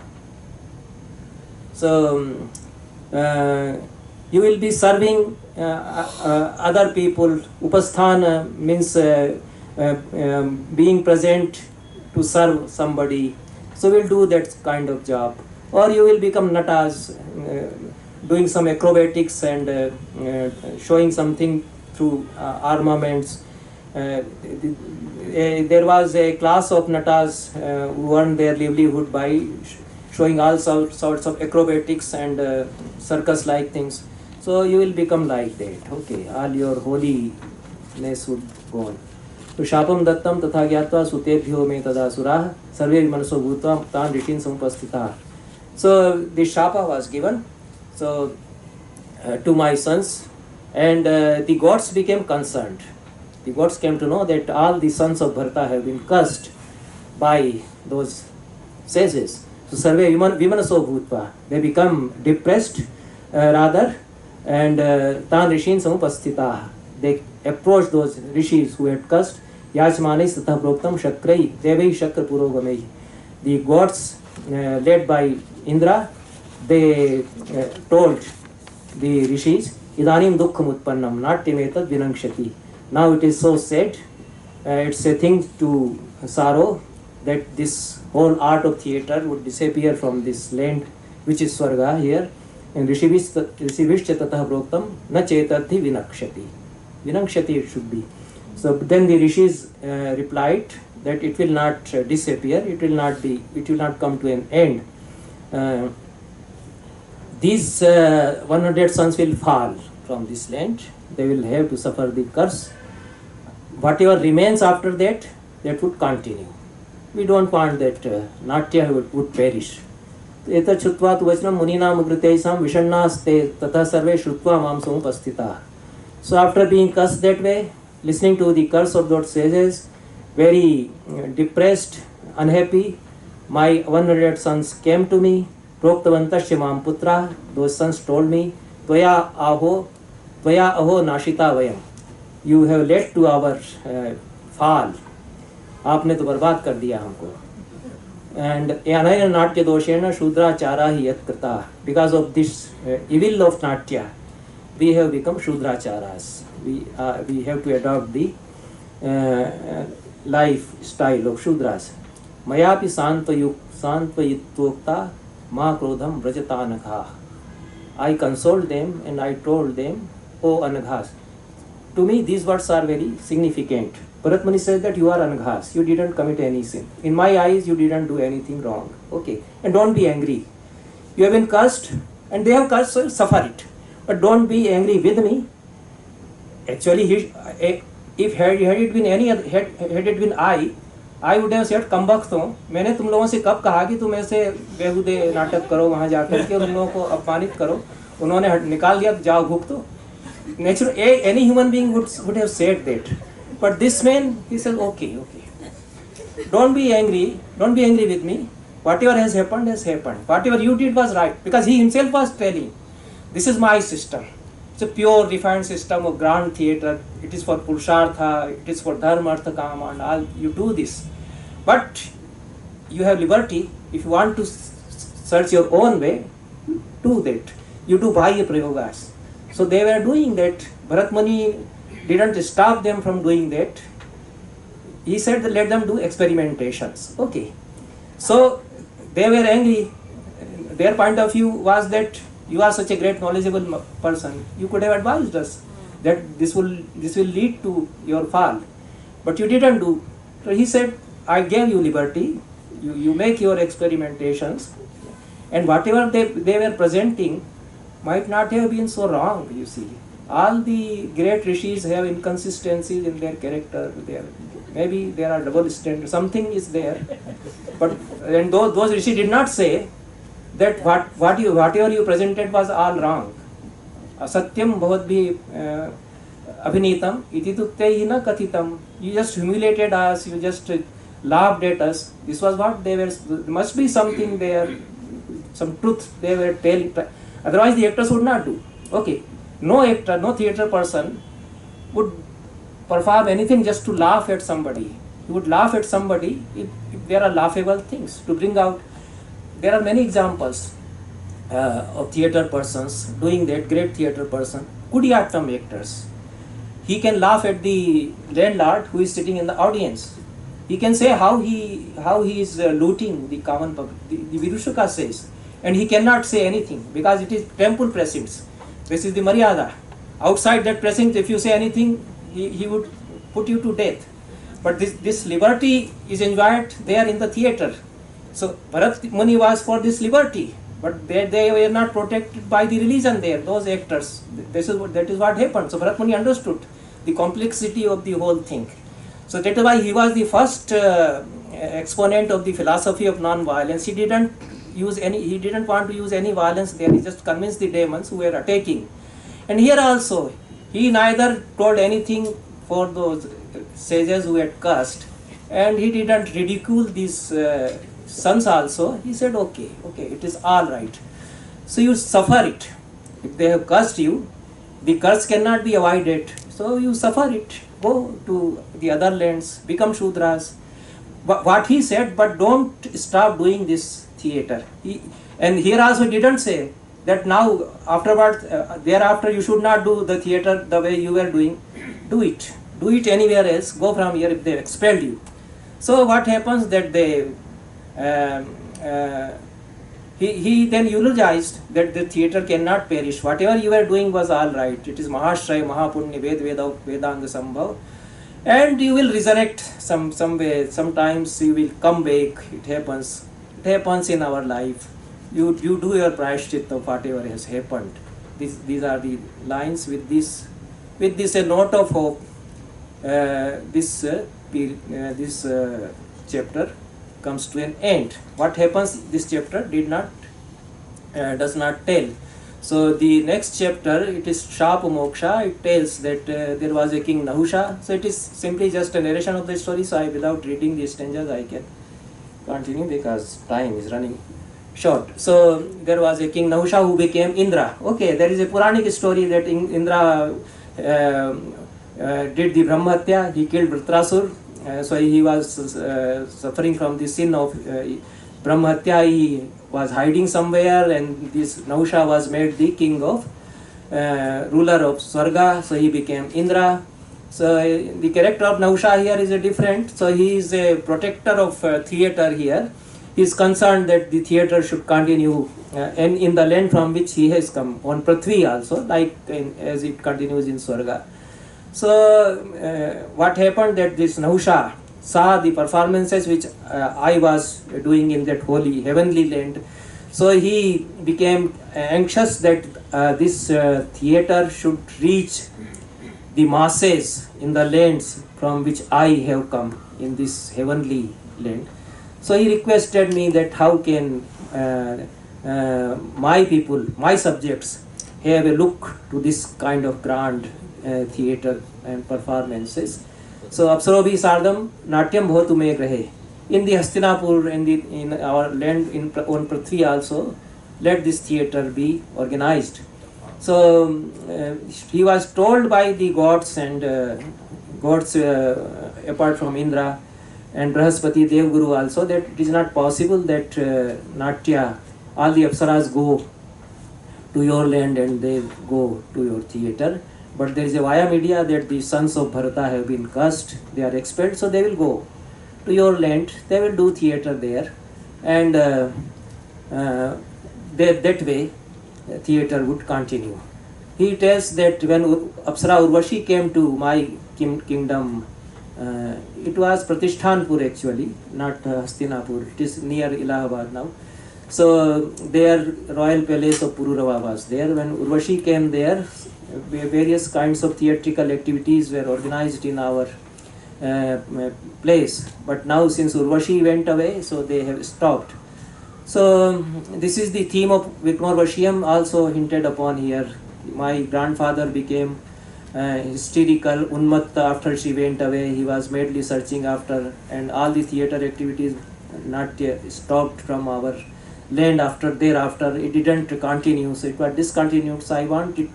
So you will be serving other people. Upasthana means being present to serve somebody. So we'll do that kind of job. Or you will become natas, doing some acrobatics and showing something through armaments. There was a class of natas who earned their livelihood by showing all sorts of acrobatics and circus-like things. So you will become like that. Okay, all your holiness would go on. So shapam dattam tatha gyatva sutebhyo me tada surah sarve manaso bhutva tan rishin samupasthita. So this shapa was given to my sons, and the gods became concerned. The gods came to know that all the sons of Bharata have been cursed by those sages. So sarve vimanaso bhutva, they become depressed rather, and tan rishin samupasthita, they approached those rishis who had cursed. Yachmanai satha proktam shakrai devai shakra purogamai. The gods led by Indra, they told the rishis, idanim dukkham utpannam natyametad vinangshati. Now it is so said, it's a thing to sorrow that this whole art of theatre would disappear from this land, which is Swarga here. And Rishivishcha tatah proktam na chetarthi vinakshati. Vinakshati it should be. So then the rishis replied that it will not disappear, it will not come to an end. These 100 sons will fall from this land. They will have to suffer the curse. Whatever remains after that, that would continue. We don't want that Natya would perish. Eta chutva tu vachanam muninam ugritesam vishannaste tatha sarve shrutva mam samupasthita. So after being cursed that way, listening to the curse of those sages, very depressed, unhappy, my 100 sons came to me. Proktavantasya mam putra, those sons told me, Tvaya aho त्वया अहो नाशिता वयम, you have led to our fall, आपने तो बर्बाद कर दिया हमको. And anayana natya doshena shudrachara hi yat krita, because of this evil of natya we have become shudracharas. We have to adopt the lifestyle of shudras. Mayapi santvayitokta ma krodham vrajata anagha. I consoled them and I told them, O anaghas. To me these words are very significant. Bharat Muni says that you are anaghas, you didn't commit any sin. In my eyes you didn't do anything wrong. Okay, and don't be angry. You have been cursed and they have cursed, so suffer it. But don't be angry with me. Actually, if had it been any other, had it been I would have said कमबख्त हो, मैंने तुम लोगों से कब कहा कि तुम ऐसे बेहुदे नाटक करो, वहाँ जाकर के तुम लोगों को अपमानित करो. उन्होंने निकाल दिया, जाओ भुगतो. Natural, any human being would have said that. But this man, he says, okay. Don't be angry with me. Whatever has happened has happened. Whatever you did was right, because he himself was telling, this is my system. It's a pure refined system of grand theatre. It is for Purushartha, it is for Dharma, Artha, Kama and all. You do this. But you have liberty. If you want to search your own way, do that. You do Bhaya Prayogas. So they were doing that. Bharat Muni didn't stop them from doing that. He said that let them do experimentations. Okay. So they were angry. Their point of view was that you are such a great knowledgeable person. You could have advised us that this will lead to your fall. But you didn't do. So he said, I gave you liberty. You make your experimentations. And whatever they were presenting might not have been so wrong, you see. All the great rishis have inconsistencies in their character. Maybe there are double standards. Something is there. But and those rishis did not say that whatever you presented was all wrong. Asatyam bhavadbhi abhinitam iti tuktaihi na kathitam. You just humiliated us. You just laughed at us. This was what they were. There must be something there, some truth they were telling. Otherwise, the actors would not do. Okay. No actor, no theatre person would perform anything just to laugh at somebody. He would laugh at somebody if there are laughable things to bring out. There are many examples of theatre persons doing that. Great theatre person, Kudiyattam actors. He can laugh at the landlord who is sitting in the audience. He can say how he is looting the common public. The Vidushaka says, and he cannot say anything because it is temple precincts. This is the Maryada. Outside that precinct, if you say anything, he would put you to death. But this liberty is enjoyed there in the theatre. So Bharat Muni was for this liberty, but they were not protected by the religion there, those actors. That is what happened. So Bharat Muni understood the complexity of the whole thing. So that is why he was the first exponent of the philosophy of non-violence. He didn't want to use any violence there. He just convinced the demons who were attacking. And here also, he neither told anything for those sages who had cursed, and he didn't ridicule these sons also. He said, okay, it is all right. So you suffer it. If they have cursed you, the curse cannot be avoided. So you suffer it. Go to the other lands, become Shudras. But what he said, but don't stop doing this theatre. And here also didn't say that now afterwards, thereafter you should not do the theatre the way you were doing. Do it anywhere else. Go from here if they expelled you. So what happens that he then eulogized that the theatre cannot perish. Whatever you were doing was all right. It is Mahashray, Mahapunya, Vedanga Sambhav. And you will resurrect some way. Sometimes you will come back. It happens in our life. You do your prayashchit of whatever has happened. These are the lines. With this a note of hope. This chapter comes to an end. What happens? This chapter does not tell. So the next chapter, it is Shapa Moksha. It tells that there was a king Nahusha. So it is simply just a narration of the story. So without reading the stanzas, I can continue because time is running. short. So there was a king Nahusha who became Indra. Okay, there is a Puranic story that Indra did the Brahmatya, he killed Vritrasur. So he was suffering from the sin of Brahmatya. He was hiding somewhere, and this Nahusha was made the king of ruler of Swarga. So he became Indra. So the character of Nahusha here is a different. So he is a protector of theatre here. He is concerned that the theatre should continue and in the land from which he has come, on Prithvi also, like as it continues in Swarga. So what happened that this Nahusha saw the performances which I was doing in that holy heavenly land. So he became anxious that this theatre should reach the masses in the lands from which I have come, in this heavenly land. So he requested me that how can my people, my subjects, have a look to this kind of grand theatre and performances. So Apsarobi Sardam Natyam Bhotu Me Grahe. In the Hastinapur, in our land on Prithvi also, let this theatre be organized. So he was told by the gods and gods apart from Indra and Brahaspati Devguru also that it is not possible that Natya, all the Apsaras go to your land and they go to your theatre. But there is a via media that the sons of Bharata have been cursed, they are expelled, so they will go to your land, they will do theatre there, and that way theatre would continue. He tells that when Apsara Urvashi came to my kingdom, it was Pratishtanpur actually, not Hastinapur, it is near Allahabad now. So their royal palace of Pururava was there. When Urvashi came there, various kinds of theatrical activities were organized in our place. But now since Urvashi went away, so they have stopped. So this is the theme of Vikmarvashiyam also hinted upon here. My grandfather became hysterical, unmatta after she went away. He was madly searching after, and all the theatre activities not stopped from our land thereafter. It didn't continue, so it was discontinued. So I want it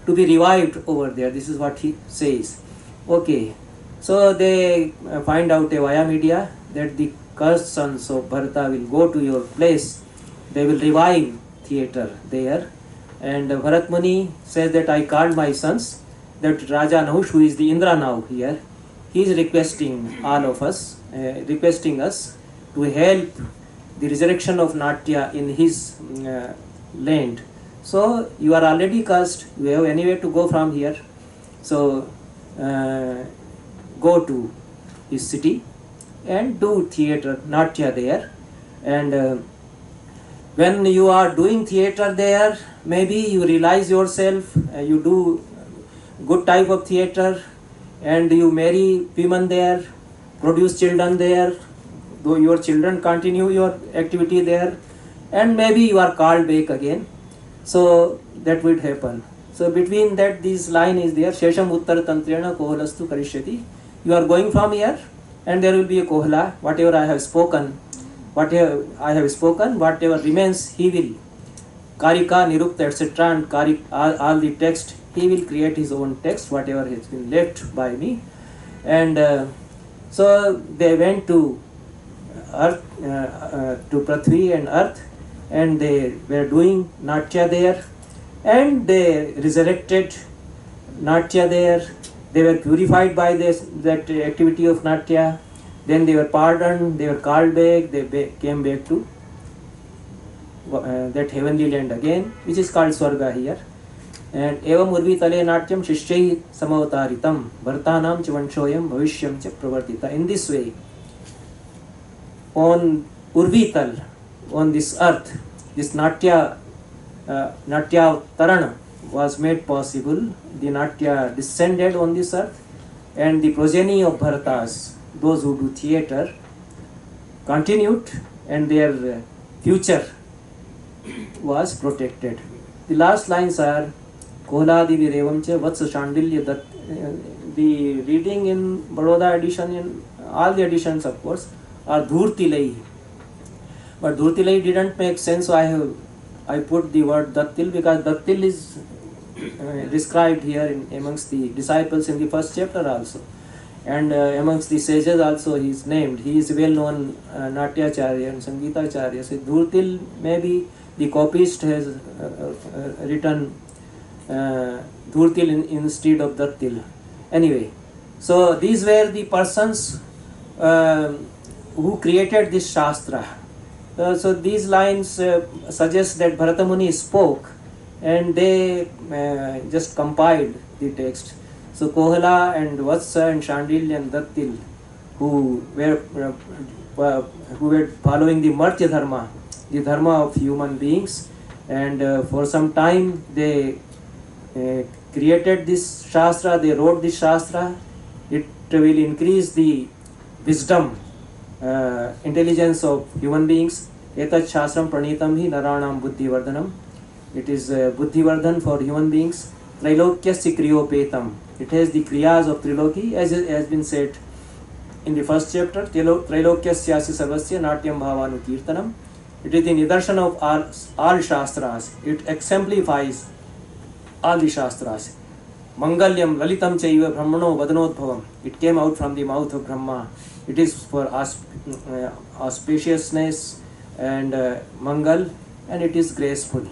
to be revived over there. This is what he says. Okay, so they find out via media that the cursed sons of Bharata will go to your place. They will revive theatre there. And Bharat Muni says that I called my sons, that Raja Nahush, who is the Indra now here, he is requesting all of us, requesting us to help the resurrection of Natya in his land. So you are already cursed, you have anywhere to go from here. So go to his city and do theatre, Natya there. And when you are doing theatre there, maybe you realize yourself, you do good type of theatre, and you marry women there, produce children there, though your children continue your activity there, and maybe you are called back again. So that would happen. So between that, this line is there, Shesham Uttar Tantrena Kohalastu Karishyati. You are going from here, and there will be a Kohala, whatever I have spoken, whatever remains, he will. Karika, Nirukta, etc. and all the text, he will create his own text, whatever has been left by me. And so they went to earth, to Prithvi and earth, and they were doing Natya there, and they resurrected Natya there. They were purified by that activity of Natya. Then they were pardoned, they were called back, they came back to that heavenly land again, which is called Swarga here. And evam urvi tale natyam shishchai samavtaritam bhartanam cha vanshoyam bhavishyam cha pravartita. In this way, on Urvital, on this earth, this Natya Tarana was made possible. The Natya descended on this earth, and the progeny of Bharatas, those who do theatre, continued, and their future was protected. The last lines are Kohladi Virevamcha Vatsa Shandilya. That the reading in Baroda edition, in all the editions of course, are Dhurti Lai. But Dhurtilai didn't make sense, so I put the word Dattil, because Dattil is described here amongst the disciples in the first chapter also, and amongst the sages also he is named. He is well known Natyacharya and Sangeetacharya. So Dhurtil, maybe the copyist has written Dhurtil instead of Dattil. Anyway, so these were the persons who created this Shastra. So these lines suggest that Bharata Muni spoke and they just compiled the text. So Kohala and Vatsa and Shandilya and Dattil, who were following the Martya Dharma, the dharma of human beings, and for some time they created this Shastra, they wrote this Shastra. It will increase the wisdom, intelligence of human beings. Etat Shastram Pranitam hi Naranam Buddhivardhanam. It is Buddhivardhan for human beings. Trilokyasya Kriyopetam. It has the Kriyas of Triloki, as has been said in the first chapter. Trilokyasya Sarvasya Natyam Bhavanu Kirtanam. It is the Nidarshan of all Shastras. It exemplifies all the Shastras. Mangalyam Lalitam Chaiva Brahmano Vadanodbhavam. It came out from the mouth of Brahma. It is for auspiciousness and Mangal, and it is graceful.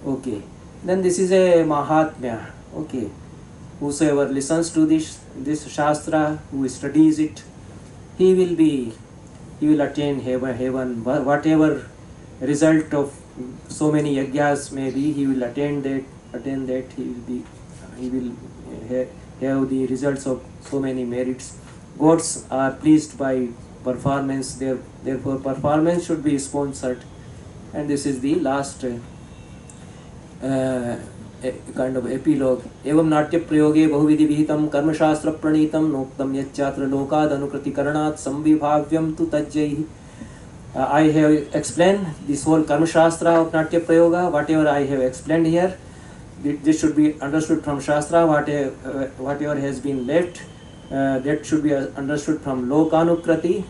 Okay. Then this is a Mahatmya. Okay. Whosoever listens to this Shastra, who studies it, he will attain heaven. Whatever result of so many yajnas may be, he will attain that. He will have the results of so many merits. Gods are pleased by performance, therefore performance should be sponsored. And this is the last kind of epilogue. Evam natya prayoge bahuvidhi vihitam karma shastra pranitam noktam yachatra lokad anukriti karanat samvibhavyam tu tajjaihi. I have explained this whole karma shastra of natya prayoga. Whatever I have explained here, this should be understood from Shastra. Whatever has been left, that should be understood from Lokanukrati.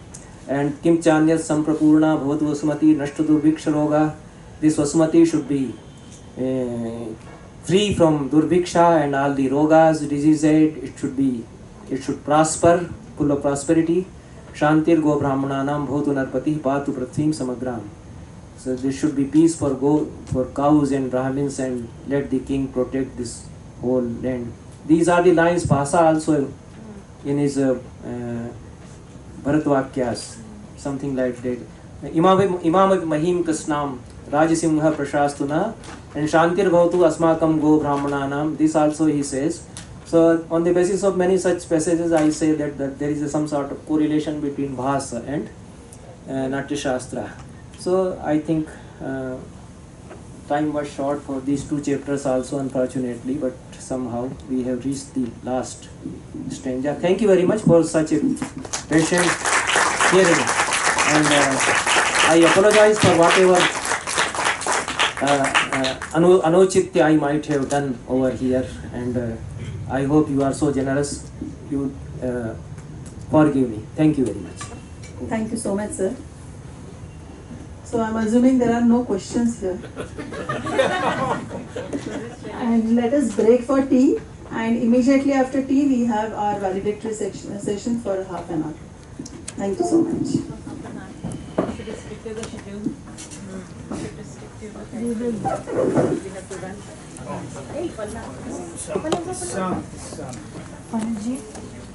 And Kim Chanyat Samprapurna Bhavatu Vasumati Nashtadu Bhiksharoga. This Vasumati should be free from Durbhiksha and all the rogas, diseases. It should prosper, full of prosperity. Shantir Go Brahmananam Bhavatu Narpati Patu Prathvim Samagram. So there should be peace for cows and Brahmins, and let the king protect this whole land. These are the lines Bhasa also in his Bharatvakyas, something like that. Imam Mahim Krishnam Rajasimha Prashastuna and Shantir Bhavatu Asmakam Go Brahmananam. This also he says. So on the basis of many such passages, I say that there is some sort of correlation between Bhasa and Natya Shastra. So I think time was short for these two chapters also, unfortunately, but somehow we have reached the last stanza. Thank you very much for such a patient hearing, and I apologize for whatever anuchitya I might have done over here, and I hope you are so generous. You forgive me. Thank you very much. Thank you so much, sir. So I'm assuming there are no questions here. And let us break for tea, and immediately after tea we have our valedictory session for half an hour. Thank you so much. जी,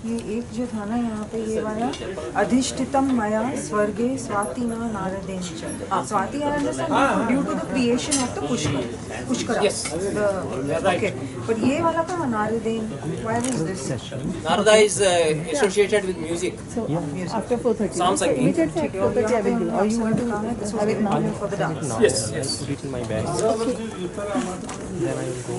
ये एक जो था ना यहाँ पे ये वाला अधिष्ठितम मया स्वर्गे स्वातिना नारदेन च. Swati I understand due to the creation of the Pushkara. Yes. Okay. But ये वाला का नारदेन, why was this? Narada is associated with music. So after 4:30. Psalm singing. Immediately after 4:30 I will do. Or you want to have it now for the dance? Yes. Put it in my bag. Okay. Then I will go.